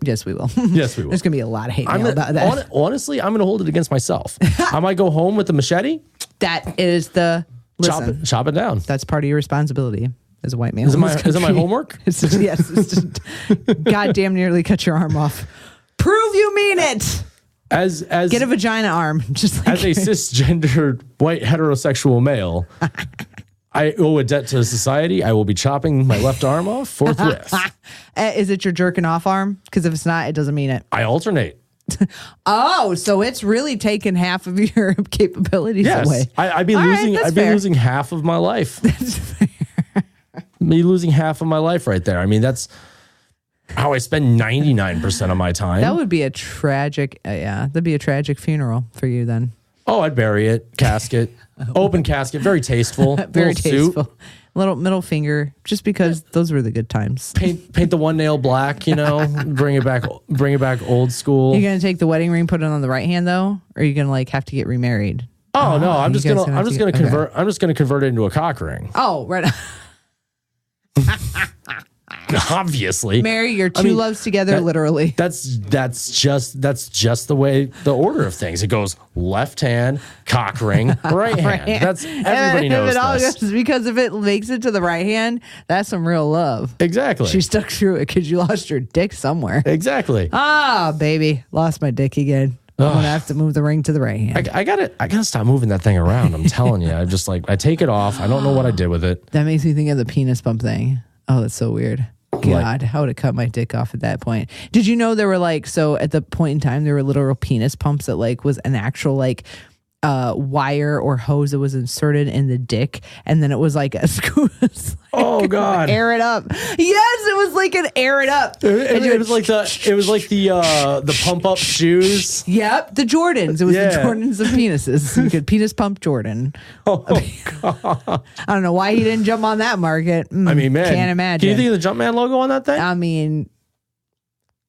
Yes, we will. Yes, we will. There's going to be a lot of hate mail about that. Honestly, I'm going to hold it against myself. I might go home with the machete. That is the... Listen, chop it down. That's part of your responsibility as a white man. Is it my homework? It's just goddamn nearly cut your arm off. Prove you mean it. As get a vagina arm, just like as a cisgendered white heterosexual male, I owe a debt to society. I will be chopping my left arm off forthwith. Is it your jerking off arm? Because if it's not, it doesn't mean it. I alternate. Oh, so it's really taken half of your capabilities away. I'd be losing half of my life. That's fair. Me losing half of my life right there. I mean, that's how I spend 99% of my time. That would be a tragic, that'd be a tragic funeral for you then. Oh, I'd bury it, casket, open casket, very tasteful, very tasteful. Suit. Little middle finger, just because those were the good times. Paint the one nail black, bring it back old school. You're gonna take the wedding ring, put it on the right hand though, or are you gonna like have to get remarried? Oh no, I'm just gonna convert it into a cock ring. Oh, right. Obviously, marry your two loves together, literally. That's just the way the order of things. It goes left hand, cock ring, right hand. That's everybody knows this. Because if it makes it to the right hand, that's some real love. Exactly. She stuck through it because you lost your dick somewhere. Exactly. Baby, lost my dick again. I'm gonna have to move the ring to the right hand. I gotta stop moving that thing around. I'm telling you. I just I take it off. I don't know what I did with it. That makes me think of the penis bump thing. Oh, that's so weird. God, I would have cut my dick off at that point. Did you know there were so at the point in time there were literal penis pumps that was an actual wire or hose that was inserted in the dick, and then it was like a oh god, air it up. Yes, it was like an air it up. It was like the pump up shoes. Yep, the Jordans. It was the Jordans of penises. You could penis pump Jordan. Oh god, I don't know why he didn't jump on that market. I mean, man, can't imagine. Can you think of the Jumpman logo on that thing? I mean,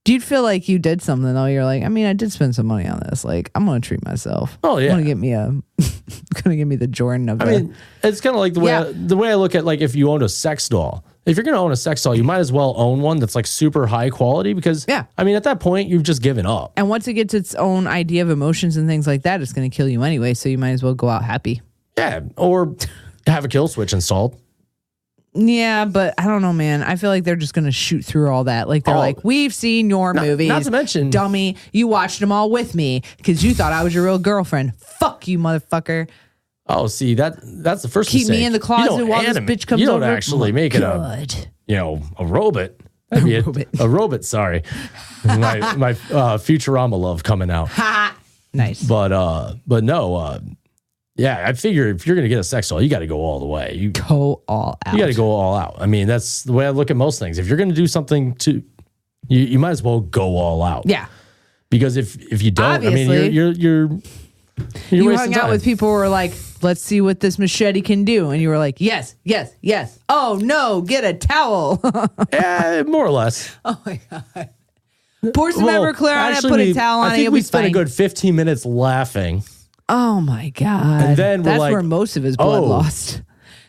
you'd feel like you did something though. You're like, I mean, I did spend some money on this. I'm gonna treat myself. Oh yeah, gonna get me the Jordan of. I mean, it's kind of like the way I look at if you own a sex doll. If you're gonna own a sex doll, you might as well own one that's super high quality because I mean, at that point, you've just given up. And once it gets its own idea of emotions and things like that, it's gonna kill you anyway. So you might as well go out happy. Yeah, or have a kill switch installed. Yeah, but I don't know, man. I feel like they're just going to shoot through all that. They're we've seen your movies. Not to mention... Dummy, you watched them all with me because you thought I was your real girlfriend. Fuck you, motherfucker. Oh, see, that's the first Keep mistake. me in the closet while this bitch comes over. You don't actually make it a robot. That'd be a robot, sorry. my Futurama love coming out. Nice. But no... yeah, I figure if you're going to get a sex doll, you got to go all the way. You go all out. You got to go all out. I mean, that's the way I look at most things. If you're going to do something you might as well go all out. Yeah. Because if you don't, obviously, I mean, you're you hung out with people who were like, let's see what this machete can do. And you were like, yes, yes, yes. Oh no, get a towel. Yeah, more or less. Oh my God. Pour some Everclear on it, put a towel on it. I think we spent a good 15 minutes laughing. Oh my God. And then that's where most of his blood lost.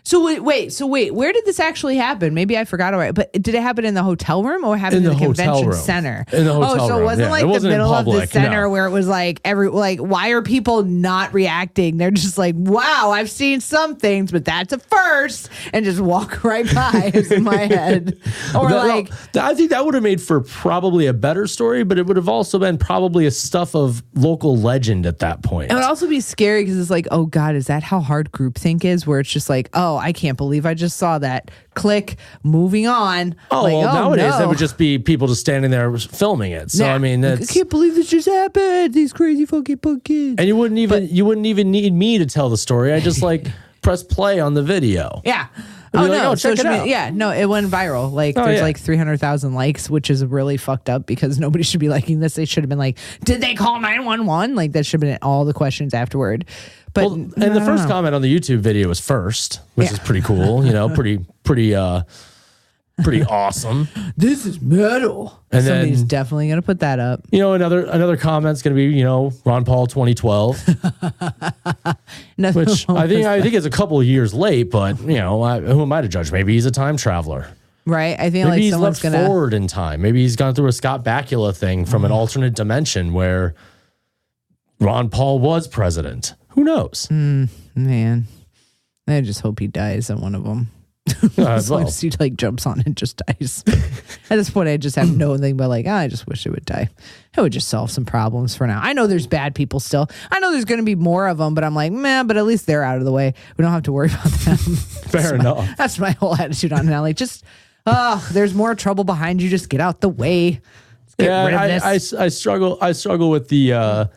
So wait, where did this actually happen?Maybe I forgot already, but did it happen in the hotel room or happen in the convention center? In the hotel room. So it wasn't the middle of the center where it was why are people not reacting? They're just like, wow, I've seen some things, but that's a first, and just walk right by is in my head. Or I think that would have made for probably a better story, but it would have also been probably a stuff of local legend at that point. It would also be scary because it's like, oh God, is that how hard groupthink is? Where it's just like, oh, I can't believe I just saw that. Click, moving on. Nowadays that would just be people just standing there filming it. So I mean, I can't believe this just happened. These crazy fucking kids. And you wouldn't even need me to tell the story. I just press play on the video. Yeah. Oh, like, no. check it out. Yeah, no, it went viral. Like, there's like 300,000 likes, which is really fucked up because nobody should be liking this. They should have been like, did they call 911? Like, that should have been all the questions afterward. But and the first comment on the YouTube video was first, which is pretty cool. You know, pretty awesome. This is metal. And somebody's definitely going to put that up. You know, another comment's going to be, you know, Ron Paul 2012, which I think is a couple of years late, but you know, who am I to judge? Maybe he's a time traveler. Right. I feel maybe like he's someone's left forward in time. Maybe he's gone through a Scott Bakula thing from an alternate dimension where Ron Paul was president. Who knows? Man, I just hope he dies on one of them. As long as he like jumps on and just dies. At this point, I just have no thing but like, I just wish it would die. It would just solve some problems for now. I know there's bad people still. I know there's going to be more of them, but I'm like, man, but at least they're out of the way. We don't have to worry about them. Fair enough. That's my whole attitude on it now. Like, just, there's more trouble behind you. Just get out the way. Let's get rid of this. I struggle with the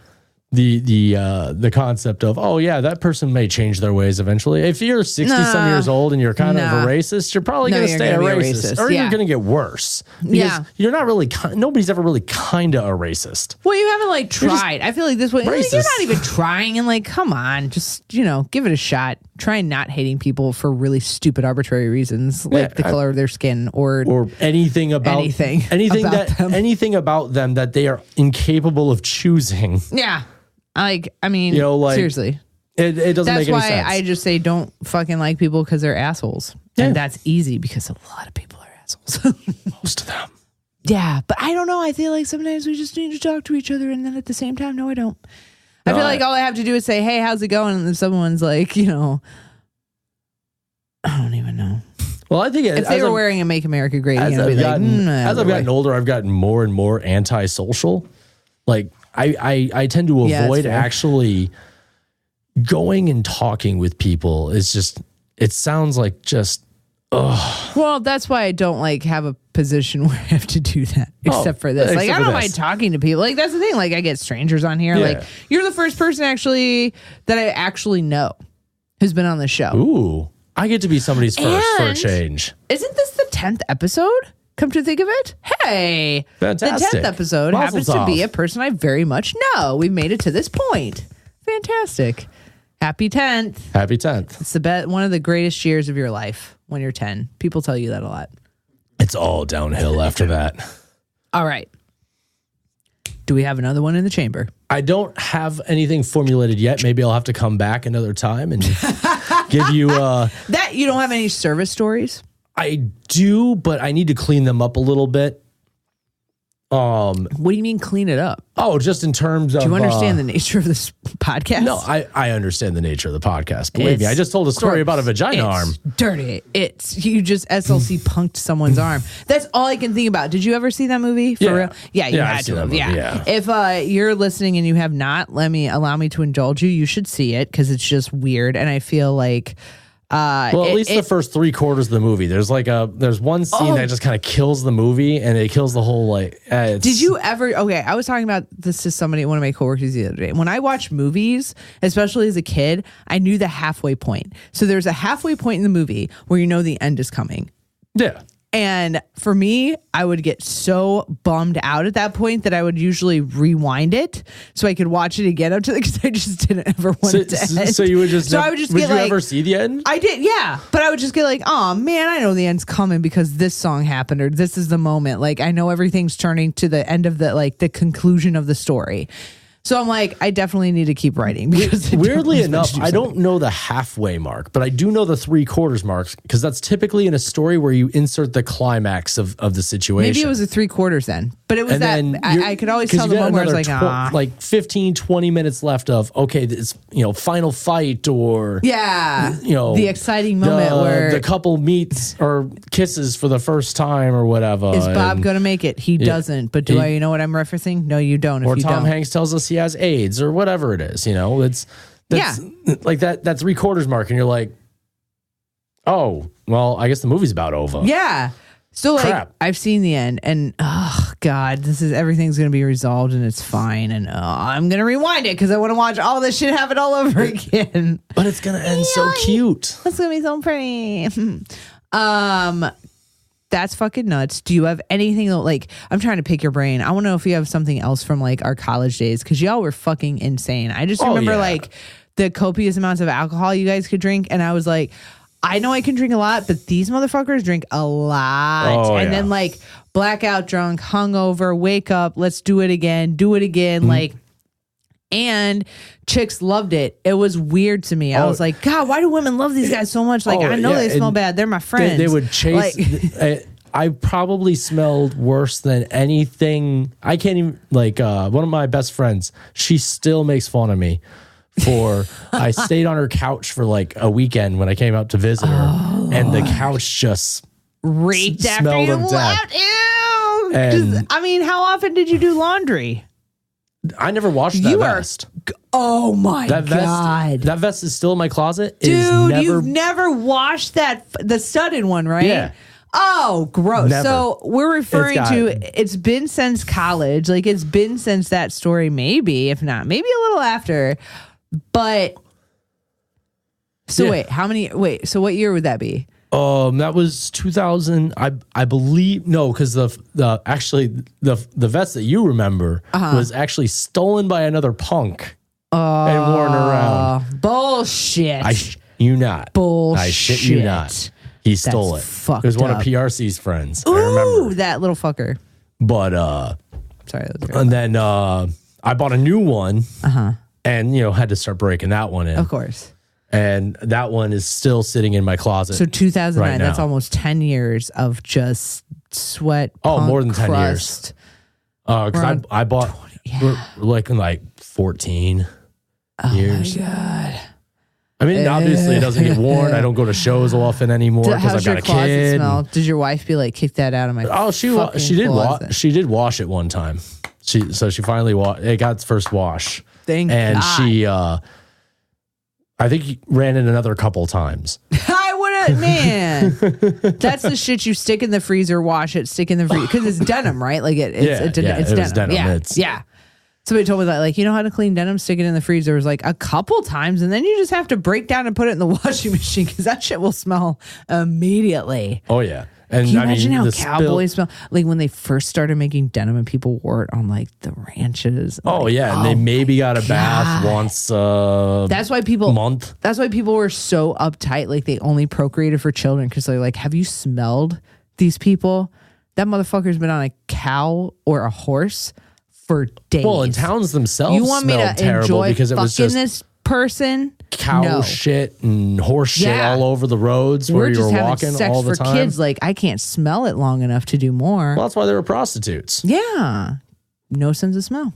concept of, oh yeah, that person may change their ways eventually. If you're 60-some years old and you're kind of a racist, you're probably going to stay a racist. Or you're going to get worse. Because you're not really, nobody's ever really kind of a racist. Well, you haven't like tried. I feel like this way, you're not even trying, and like, come on, just, you know, give it a shot. Try not hating people for really stupid, arbitrary reasons, like the color of their skin or anything about anything about them that they are incapable of choosing. Yeah. Like, I mean, you know, like, seriously. It doesn't make any sense. That's why I just say don't fucking like people because they're assholes. Yeah. And that's easy because a lot of people are assholes. Most of them. Yeah, but I don't know. I feel like sometimes we just need to talk to each other, and then at the same time, no, I don't. I feel like all I have to do is say, hey, how's it going? And then someone's like, you know, I don't even know. Well, I think if they were wearing a Make America Great Again, I'd be like, as I've gotten older, I've gotten more and more antisocial. Like, I tend to avoid actually going and talking with people. It's just, it sounds like just, ugh. Well, that's why I don't like have a position where I have to do that, except for this. Like, I don't mind talking to people. Like, that's the thing. Like, I get strangers on here. Yeah. Like, you're the first person actually that I actually know who's been on the show. Ooh, I get to be somebody's first for a change. Isn't this the 10th episode? Come to think of it, hey, fantastic. The 10th episode happens to be a person I very much know. We've made it to this point. Fantastic. Happy 10th. Happy 10th. It's one of the greatest years of your life when you're 10. People tell you that a lot. It's all downhill after that. All right. Do we have another one in the chamber? I don't have anything formulated yet. Maybe I'll have to come back another time and give you... that you don't have any service stories? I do, but I need to clean them up a little bit. What do you mean clean it up? Oh, just in terms of... Do you understand the nature of this podcast? No, I understand the nature of the podcast. Believe me, I just told a story about a vagina arm. Dirty. You just SLC punked someone's arm. That's all I can think about. Did you ever see that movie? For real? Yeah, you had to have. Yeah. If you're listening and you have not, allow me to indulge you. You should see it because it's just weird. And I feel like... well, at least the first 3/4 of the movie. There's one scene that just kind of kills the movie, and it kills the whole like. Did you ever? Okay, I was talking about this to somebody, one of my coworkers the other day. When I watch movies, especially as a kid, I knew the halfway point. So there's a halfway point in the movie where you know the end is coming. Yeah. And for me, I would get so bummed out at that point that I would usually rewind it so I could watch it again up to because I just didn't ever want it to end. So you would just. So I would just would get you like, ever see the end? I did, yeah. But I would just get like, oh man, I know the end's coming because this song happened or this is the moment. Like I know everything's turning to the end of the conclusion of the story. So I'm like, I definitely need to keep writing. Because weirdly enough, I don't know the halfway mark, but I do know the 3/4 marks because that's typically in a story where you insert the climax of the situation. Maybe it was a 3/4 then, but it was I could always tell the moment where it's like, like 15, 20 minutes left of, okay, it's, final fight or, the exciting moment where the couple meets or kisses for the first time or whatever. Is Bob going to make it? He doesn't, but you know what I'm referencing? No, you don't. Or Tom Hanks tells us he has AIDS or whatever it is, it's like that 3/4 mark and you're like, oh, well, I guess the movie's about over. Yeah. So like I've seen the end and God, everything's going to be resolved and it's fine. And I'm going to rewind it because I want to watch all this shit happen all over again. But it's going to end so cute. It's going to be so pretty. That's fucking nuts. Do you have anything like, I'm trying to pick your brain. I want to know if you have something else from like our college days because y'all were fucking insane. I just remember like the copious amounts of alcohol you guys could drink. And I was like, I know I can drink a lot, but these motherfuckers drink a lot. And then like blackout drunk, hungover, wake up, let's do it again. Like, and chicks loved it. It was weird to me. I was like, God, why do women love these guys so much? Like, I know they smell bad. They're my friends. They would chase. Like, I probably smelled worse than anything. I can't even, like, one of my best friends, she still makes fun of me for, I stayed on her couch for like a weekend when I came out to visit her, and the couch just reeked after you left. Ew. I mean, how often did you do laundry? I never washed that vest. Oh my God. That vest is still in my closet. Dude, you've never washed the studded one, right? Yeah. Oh, gross. Never. So we're referring it's been since college. Like it's been since that story, maybe, if not, maybe a little after. But so so what year would that be? That was 2000. I believe because the vest that you remember was actually stolen by another punk and worn around. Bullshit. I shit you not. Bullshit. I shit you not. He stole it. It was one of PRC's friends. Ooh, I remember that little fucker. But sorry. That was and then I bought a new one. And had to start breaking that one in. Of course. And that one is still sitting in my closet. So 2009, right that's almost 10 years of just sweat. More than 10 years. Because I bought like 14 years. Oh my God. I mean, obviously it doesn't get worn. I don't go to shows often anymore because I've got a kid. Smell? Did your wife be like, kick that out of my she did wash it one time. She finally it got its first wash. Thank and God. She I think he ran it another couple times. I wouldn't, man. That's the shit you stick in the freezer, wash it, stick in the freezer. Because it's denim, right? Like it's denim. Yeah. Somebody told me that, like, you know how to clean denim? Stick it in the freezer. It was like a couple times, and then you just have to break down and put it in the washing machine because that shit will smell immediately. Oh, yeah. And can you imagine how cowboys smell? Like when they first started making denim and people wore it on like the ranches. Oh yeah, and they maybe got a bath once that's why people month. That's why people were so uptight. Like they only procreated for children because they're like, have you smelled these people? That motherfucker's been on a cow or a horse for days. Well, and towns themselves you want me to terrible enjoy because it was just this person? Cow shit and horse shit all over the roads where you were walking sex all the for time. Kids, like I can't smell it long enough to do more. Well, that's why they were prostitutes. Yeah, no sense of smell.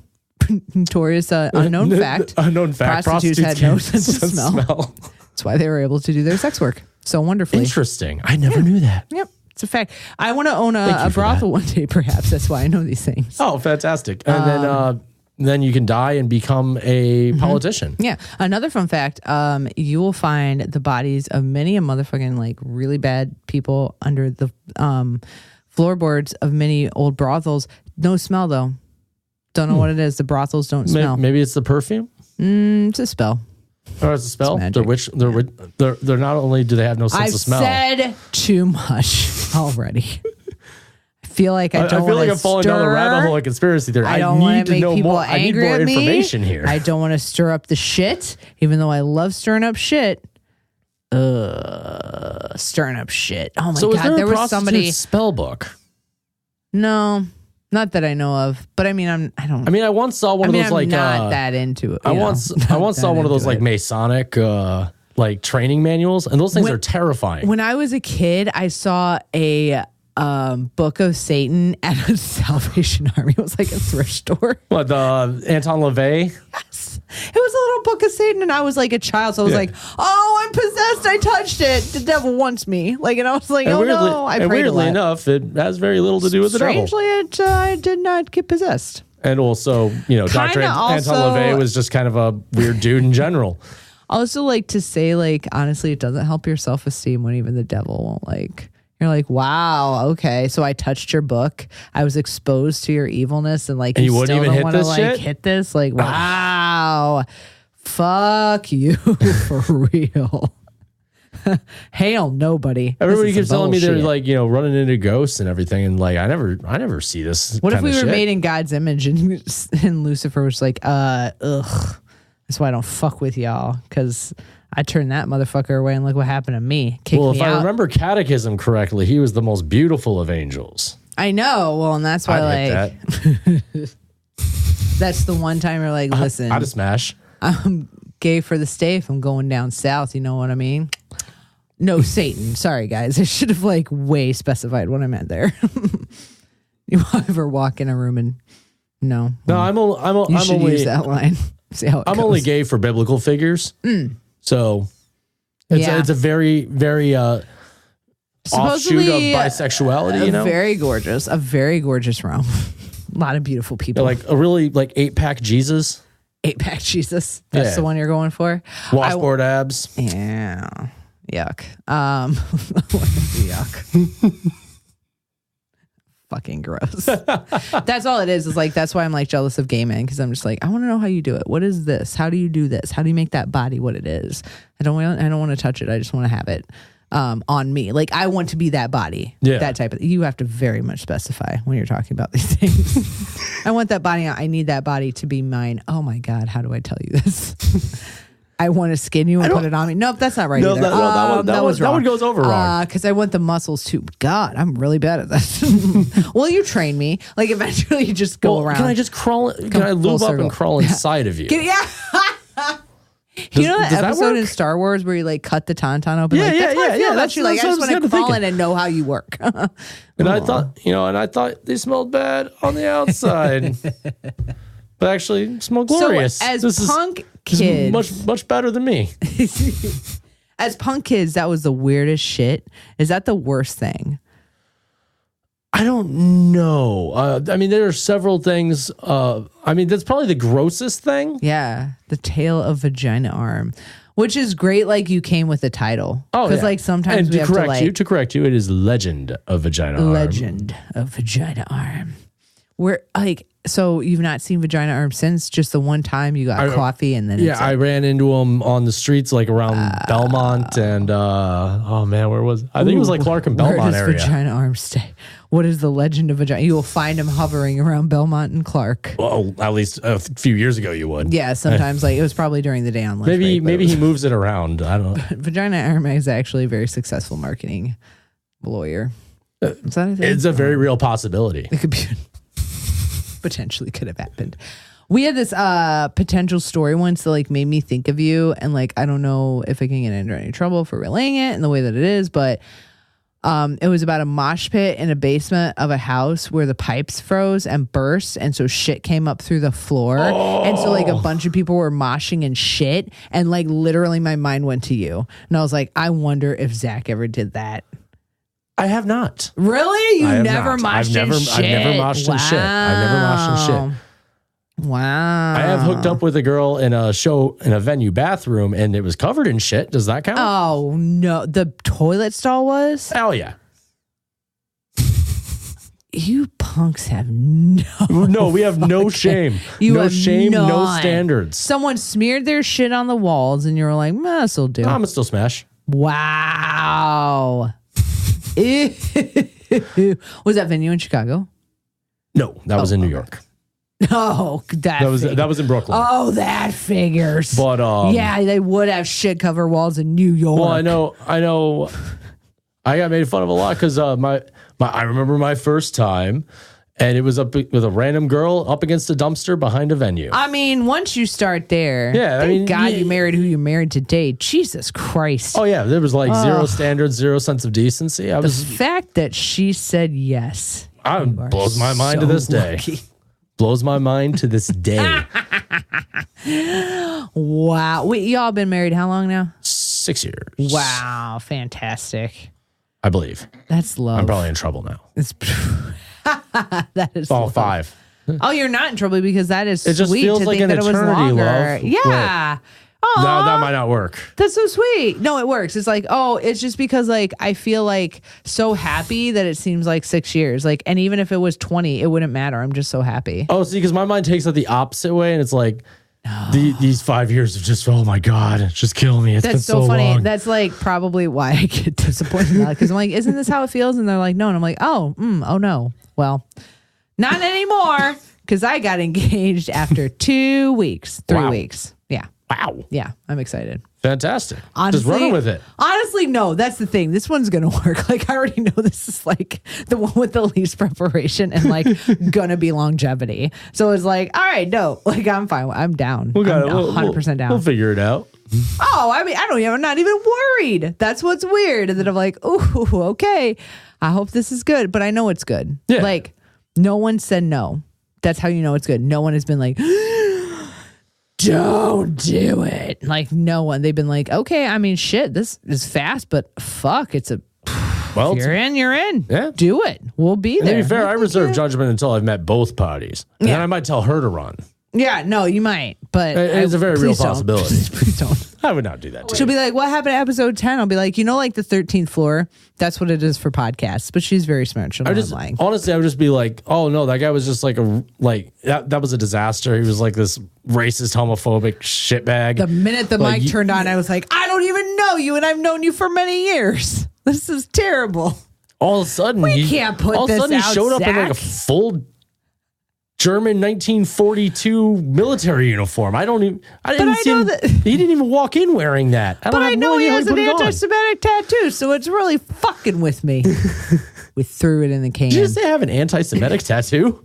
Notorious unknown fact. Unknown fact. Prostitutes had no sense of smell. That's why they were able to do their sex work so wonderfully. Interesting. I never knew that. Yep. It's a fact. I want to own a brothel one day, perhaps. That's why I know these things. Oh, fantastic. And then you can die and become a politician. Yeah. Another fun fact, you will find the bodies of many a motherfucking like really bad people under the floorboards of many old brothels. No smell though. Don't know what it is. The brothels don't smell. Maybe it's the perfume? It's a spell. Oh, it's a spell? They're not only do they have no sense of smell. I've said too much already. I feel like I'm falling down the rabbit hole of conspiracy theory. I need to know more. I need more information here. I don't want to stir up the shit, even though I love stirring up shit. Stirring up shit. Oh my God. There was somebody spell book. No, not that I know of. But I mean, I once saw one of those I'm not that into it. I once saw one of those like Masonic like training manuals, and those things are terrifying. When I was a kid, I saw a Book of Satan at a Salvation Army. It was like a thrift store. What, the Anton LaVey? Yes. It was a little Book of Satan, and I was like a child, so I was like, oh, I'm possessed. I touched it. The devil wants me. Like, and I was like, no. I prayed weirdly enough, it has very little to do with the devil. Strangely, I did not get possessed. And also, Dr. Anton LaVey was just kind of a weird dude in general. I also like to say, like, honestly, it doesn't help your self-esteem when even the devil won't, like, You're like, wow, okay. So I touched your book. I was exposed to your evilness, and like, and you wouldn't even hit this shit? Hit this. Like, wow, fuck you for real. Hail nobody. Everybody keeps telling me they're like, running into ghosts and everything, and like, I never see this. What if we were shit. made in God's image, and Lucifer was like, ugh. That's why I don't fuck with y'all, because I turned that motherfucker away, and look what happened to me. Kicked me if out. I remember Catechism correctly, he was the most beautiful of angels. I know. Well, and that's why that's the one time you're like, listen, I'd smash. I'm gay for the stay if I'm going down south. You know what I mean? No, Satan. Sorry, guys. I should have like way specified what I meant there. You ever walk in a room and no, I'm you should only use that line. See how it I'm goes. only gay for biblical figures. So it's a very, very offshoot of bisexuality. A very gorgeous realm. A lot of beautiful people. Like a really like 8-pack Jesus. 8-pack Jesus. That's the one you're going for. Washboard abs. Yeah. Yuck. Yuck. Fucking gross. That's all it is like, that's why I'm like jealous of gay men, because I'm just like, I want to know how you do it. What is this? How do you do this? How do you make that body what it is? I don't want to touch it. I just want to have it on me. Like, I want to be that body. Yeah. That type of, you have to very much specify when you're talking about these things. I want that body. I need that body to be mine. Oh my God. How do I tell you this? I want to skin you and put it on me. Nope, that's not right either. That one goes over wrong. Because I want the muscles too. God, I'm really bad at that. Well, you train me. Like, eventually you just go around. Can I just crawl? Can I lube up and crawl inside of you? Yeah. You know that episode in Star Wars where you like cut the tauntaun open? Yeah, like, that's how I feel about that's you. Like, I just want to crawl thinking. in and know how you work. And I thought they smelled bad on the outside. But actually it smelled glorious. So as punk kids, much better than me. As punk kids, that was the weirdest shit. Is that the worst thing? I don't know. I mean, there are several things. I mean, that's probably the grossest thing. Yeah, the tail of vagina arm, which is great. Like, you came with the title. Oh, because like sometimes we have to correct you, it is Legend of Vagina Arm. Legend of Vagina Arm. Where like, so you've not seen Vagina Arm since? Just the one time you got coffee and then I ran into him on the streets like around Belmont and oh man, where was I think it was like Clark and Belmont area. Where does Vagina Arm stay? What is the legend of Vagina? You will find him hovering around Belmont and Clark. Well, at least a few years ago you would. Yeah, sometimes like it was probably during the day on lunch maybe break, he moves it around. I don't know. Vagina Arm is actually a very successful marketing lawyer. Is that a thing? It's a very real possibility. It could be. Potentially could have happened. We had this potential story once that like made me think of you, and like I don't know if I can get into any trouble for relaying it in the way that it is, but it was about a mosh pit in a basement of a house where the pipes froze and burst, and so shit came up through the floor, and so like a bunch of people were moshing and shit, and like literally my mind went to you, and I was like, I wonder if Zach ever did that. I have not. Really? You never moshed in shit? I've never moshed in shit. I've never moshed in shit. Wow. I have hooked up with a girl in a venue bathroom and it was covered in shit. Does that count? Oh, no. The toilet stall was? Hell yeah. You punks have no we have no shame. No shame, no standards. Someone smeared their shit on the walls and you were like, this'll do. I'm gonna still smash. Wow. Was that venue in Chicago? No, that was in New York. Oh, that was in Brooklyn. Oh, that figures. But yeah, they would have shit cover walls in New York. Well, I know. I got made fun of a lot because I remember my first time, and it was up with a random girl up against a dumpster behind a venue. I mean, once you start there, thank God you married who you married today. Jesus Christ. Oh yeah, there was like zero standards, zero sense of decency. The fact that she said yes, blows my mind to this day. Blows my mind to this day. Wow. Wait, y'all been married how long now? 6 years. Wow, fantastic. I believe. That's love. I'm probably in trouble now. That is all 5. Oh, you're not in trouble because that is it just sweet feels to like think an that it was eternity, longer. love. Yeah. that might not work. That's so sweet. No, it works. It's like, oh, it's just because like I feel like so happy that it seems like 6 years. Like, and even if it was 20, it wouldn't matter. I'm just so happy. Oh, see, because my mind takes it the opposite way, and it's like these 5 years of just, oh my God, it's just killing me. It's been so funny. long. That's like probably why I get disappointed now, because I'm like, isn't this how it feels? And they're like, no. And I'm like, oh no. Well, not anymore, because I got engaged after 2 weeks, 3 weeks. Yeah. Wow. Yeah, I'm excited. Fantastic. Honestly, just running with it. Honestly, no, that's the thing. This one's going to work. Like, I already know this is like the one with the least preparation and like going to be longevity. So it's like, all right, no, like I'm fine. I'm down. I'm 100% down. We'll figure it out. Oh, I mean, I'm not even worried. That's what's weird. And then I'm like, ooh, okay. I hope this is good, but I know it's good. Yeah. Like, no one said no. That's how you know it's good. No one has been like, don't do it. Like, no one. They've been like, okay, I mean, shit, this is fast, but fuck, it's a, well, if you're in, you're in. Yeah. Do it. We'll be there. To be fair, I reserve judgment until I've met both parties. And then I might tell her to run. Yeah, no, you might, but it's a very real possibility. Please don't. I would not do that. She'll be like, what happened to episode 10? I'll be like, like the 13th floor. That's what it is for podcasts. But she's very smart. She'll know I'm lying. Honestly, I would just be like, oh no, that guy was just like that was a disaster. He was like this racist, homophobic shitbag. The minute the mic turned on, I was like, I don't even know you, and I've known you for many years. This is terrible. All of a sudden, he can't put all this of a sudden out, he showed up Zach. in like a full German 1942 military uniform. I didn't see him. He didn't even walk in wearing that. But I know he has an anti-Semitic tattoo, so it's really fucking with me. We threw it in the can. Did you just say I have an anti-Semitic tattoo?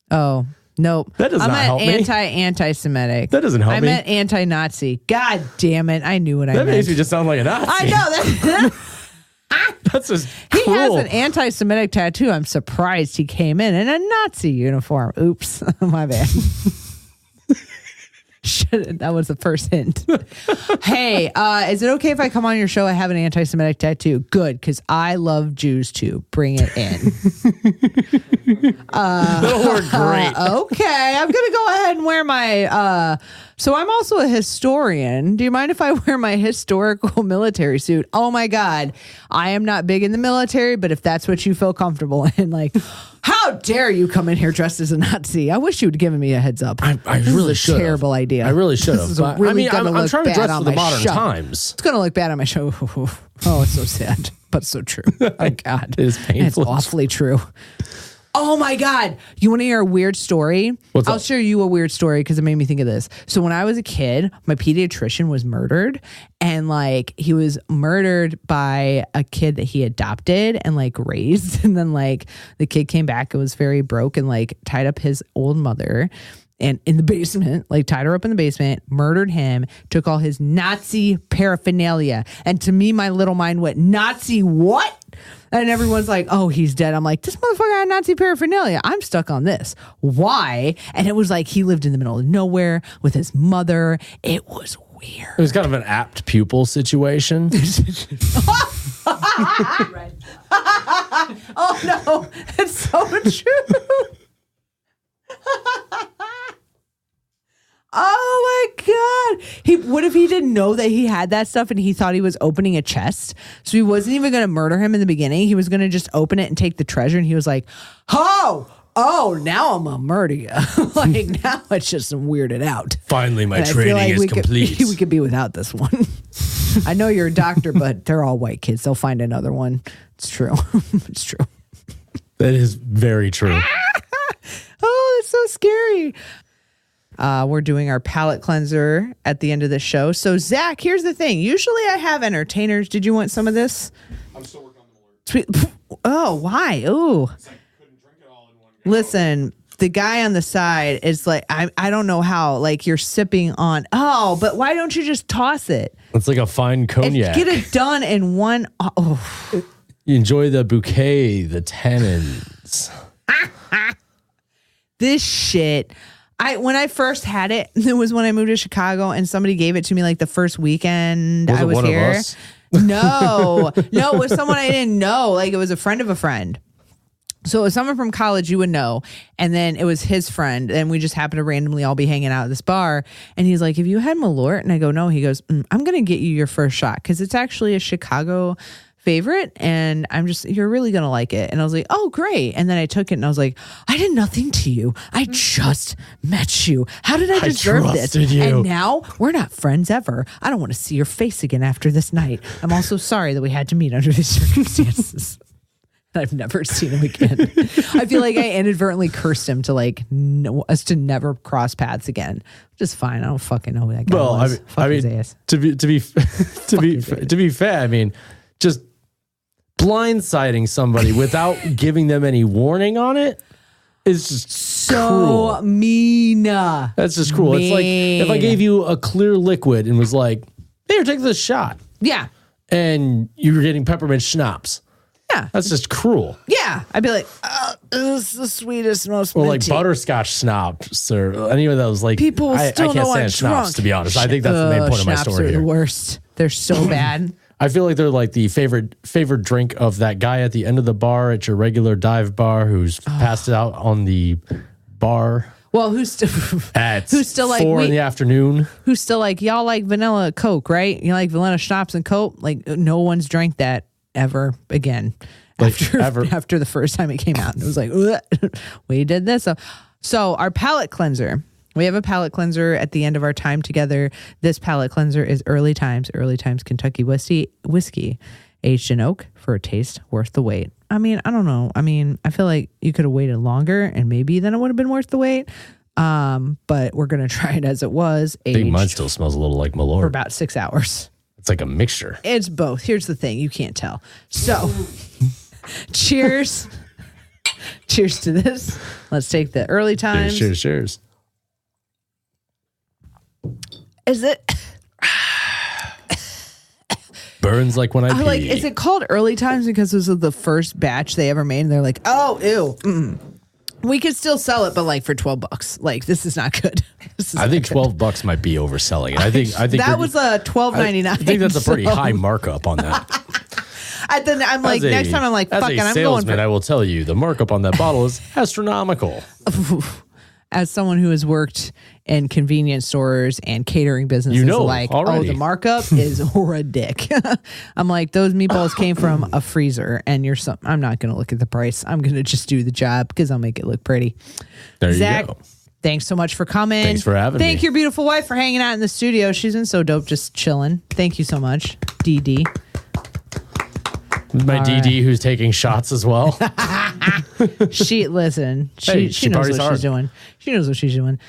Oh, nope. That does not help me. Anti-Semitic. That doesn't help me. I meant anti-Nazi. God damn it. I knew what I meant. That makes me just sound like a Nazi. I know that. That's just He cruel. has an anti-Semitic tattoo. I'm surprised he came in a Nazi uniform. Oops, my bad. That was the first hint. Hey, is it okay if I come on your show? I have an anti-Semitic tattoo. Good, because I love Jews too. Bring it in. That'll work great. Okay, I'm gonna go ahead and wear my. So I'm also a historian. Do you mind if I wear my historical military suit? Oh my God, I am not big in the military, but if that's what you feel comfortable in, like, how dare you come in here dressed as a Nazi? I wish you would given me a heads up. I really should. Terrible idea. I really should have. Really I'm trying to dress for the modern show. times. It's gonna look bad on my show. Oh, it's so sad, but so true. Oh God, it is painful. It's awfully true. Oh my God. You want to hear a weird story? I'll share you a weird story because it made me think of this. So when I was a kid, my pediatrician was murdered, and like he was murdered by a kid that he adopted and like raised. And then like the kid came back and was very broke and like tied up his old mother and in the basement, like tied her up in the basement, murdered him, took all his Nazi paraphernalia. And to me, my little mind went, Nazi what? And everyone's like, oh, he's dead. I'm like, this motherfucker had Nazi paraphernalia. I'm stuck on this. Why? And it was like he lived in the middle of nowhere with his mother. It was weird. It was kind of an apt pupil situation. Oh, no. It's so true. Oh my God. What if he didn't know that he had that stuff and he thought he was opening a chest? So he wasn't even going to murder him in the beginning. He was going to just open it and take the treasure. And he was like, oh, now I'm going to murder you. Like now it's just weirded out. Finally, my training is complete. We could be without this one. I know you're a doctor, but they're all white kids. They'll find another one. It's true. It's true. That is very true. Oh, it's so scary. We're doing our palate cleanser at the end of the show. So, Zach, here's the thing. Usually I have entertainers. Did you want some of this? I'm still working on the Sweet. Oh, why? Ooh. It's like couldn't drink it all in one go. Listen, the guy on the side is like, I don't know how. Like, you're sipping on. Oh, but why don't you just toss it? It's like a fine cognac. Get it done in one. Oh. You enjoy the bouquet, the tannins. This shit. When I first had it, it was when I moved to Chicago and somebody gave it to me like the first weekend I was here. Of us? No, it was someone I didn't know. Like it was a friend of a friend. So it was someone from college you would know, and then it was his friend, and we just happened to randomly all be hanging out at this bar, and he's like, have you had Malort? And I go, no. He goes, I'm going to get you your first shot because it's actually a Chicago favorite, and you're really going to like it. And I was like, oh, great. And then I took it, and I was like, I did nothing to you. I just met you. How did I deserve this? You. And now we're not friends ever. I don't want to see your face again after this night. I'm also sorry that we had to meet under these circumstances. I've never seen him again. I feel like I inadvertently cursed him to us to never cross paths again. Which is fine. I don't fucking know who that guy was. I mean, to be fair, I mean, just blindsiding somebody without giving them any warning on it is just so cruel. mean. That's just cruel. It's like if I gave you a clear liquid and was like, here, take this shot. Yeah. And you were getting peppermint schnapps. Yeah. That's just cruel. Yeah. I'd be like, this is the sweetest, most Or minty. like butterscotch schnapps or any of those. Like, People still I can't know I'm stand schnapps, drunk. to be honest. I think that's the main point of my schnapps story are here. the worst. They're so bad. I feel like they're like the favorite drink of that guy at the end of the bar at your regular dive bar who's passed out on the bar. Well, who's still like 4 in the afternoon? Who's still like, y'all like vanilla Coke, right? You like vanilla schnapps and Coke? Like no one's drank that ever again. After the first time it came out. And it was like, we did this. So our palate cleanser. We have a palate cleanser at the end of our time together. This palate cleanser is Early Times Kentucky whiskey, aged in oak for a taste worth the wait. I mean, I don't know. I mean, I feel like you could have waited longer and maybe then it would have been worth the wait. But we're going to try it as it was. I think mine still smells a little like Malort. For about 6 hours. It's like a mixture. It's both. Here's the thing. You can't tell. So cheers. Cheers to this. Let's take the Early Times. Cheers. Is it? Burns like when I pee. Like, is it called Early Times because this was the first batch they ever made? And they're like, oh, ew. We could still sell it, but like for $12. Like, this is not good. I think $12 might be overselling it. I think that was a $12.99. I think that's a pretty high markup on that. I'm like, next time I'm like, fuck it, I'm going for. I will tell you, the markup on that bottle is astronomical. As someone who has worked in convenience stores and catering businesses, already. Oh, the markup is ridiculous. I'm like, those meatballs came from a freezer, and I'm not going to look at the price. I'm going to just do the job because I'll make it look pretty. There Zach, you go. Thanks so much for coming. Thanks for having me. Thank your beautiful wife for hanging out in the studio. She's been so dope, just chilling. Thank you so much, DD. My DD who's taking shots as well. She knows what she's doing. She knows what she's doing.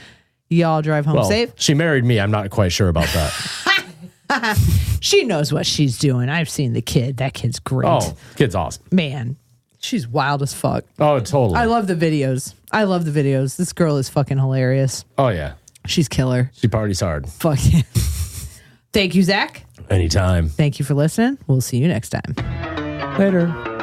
Y'all drive home safe. She married me. I'm not quite sure about that. She knows what she's doing. I've seen the kid. That kid's great. Oh, kid's awesome. Man, she's wild as fuck. Oh, totally. I love the videos. This girl is fucking hilarious. Oh, yeah. She's killer. She parties hard. Fuck yeah. Thank you, Zach. Anytime. Thank you for listening. We'll see you next time. Later.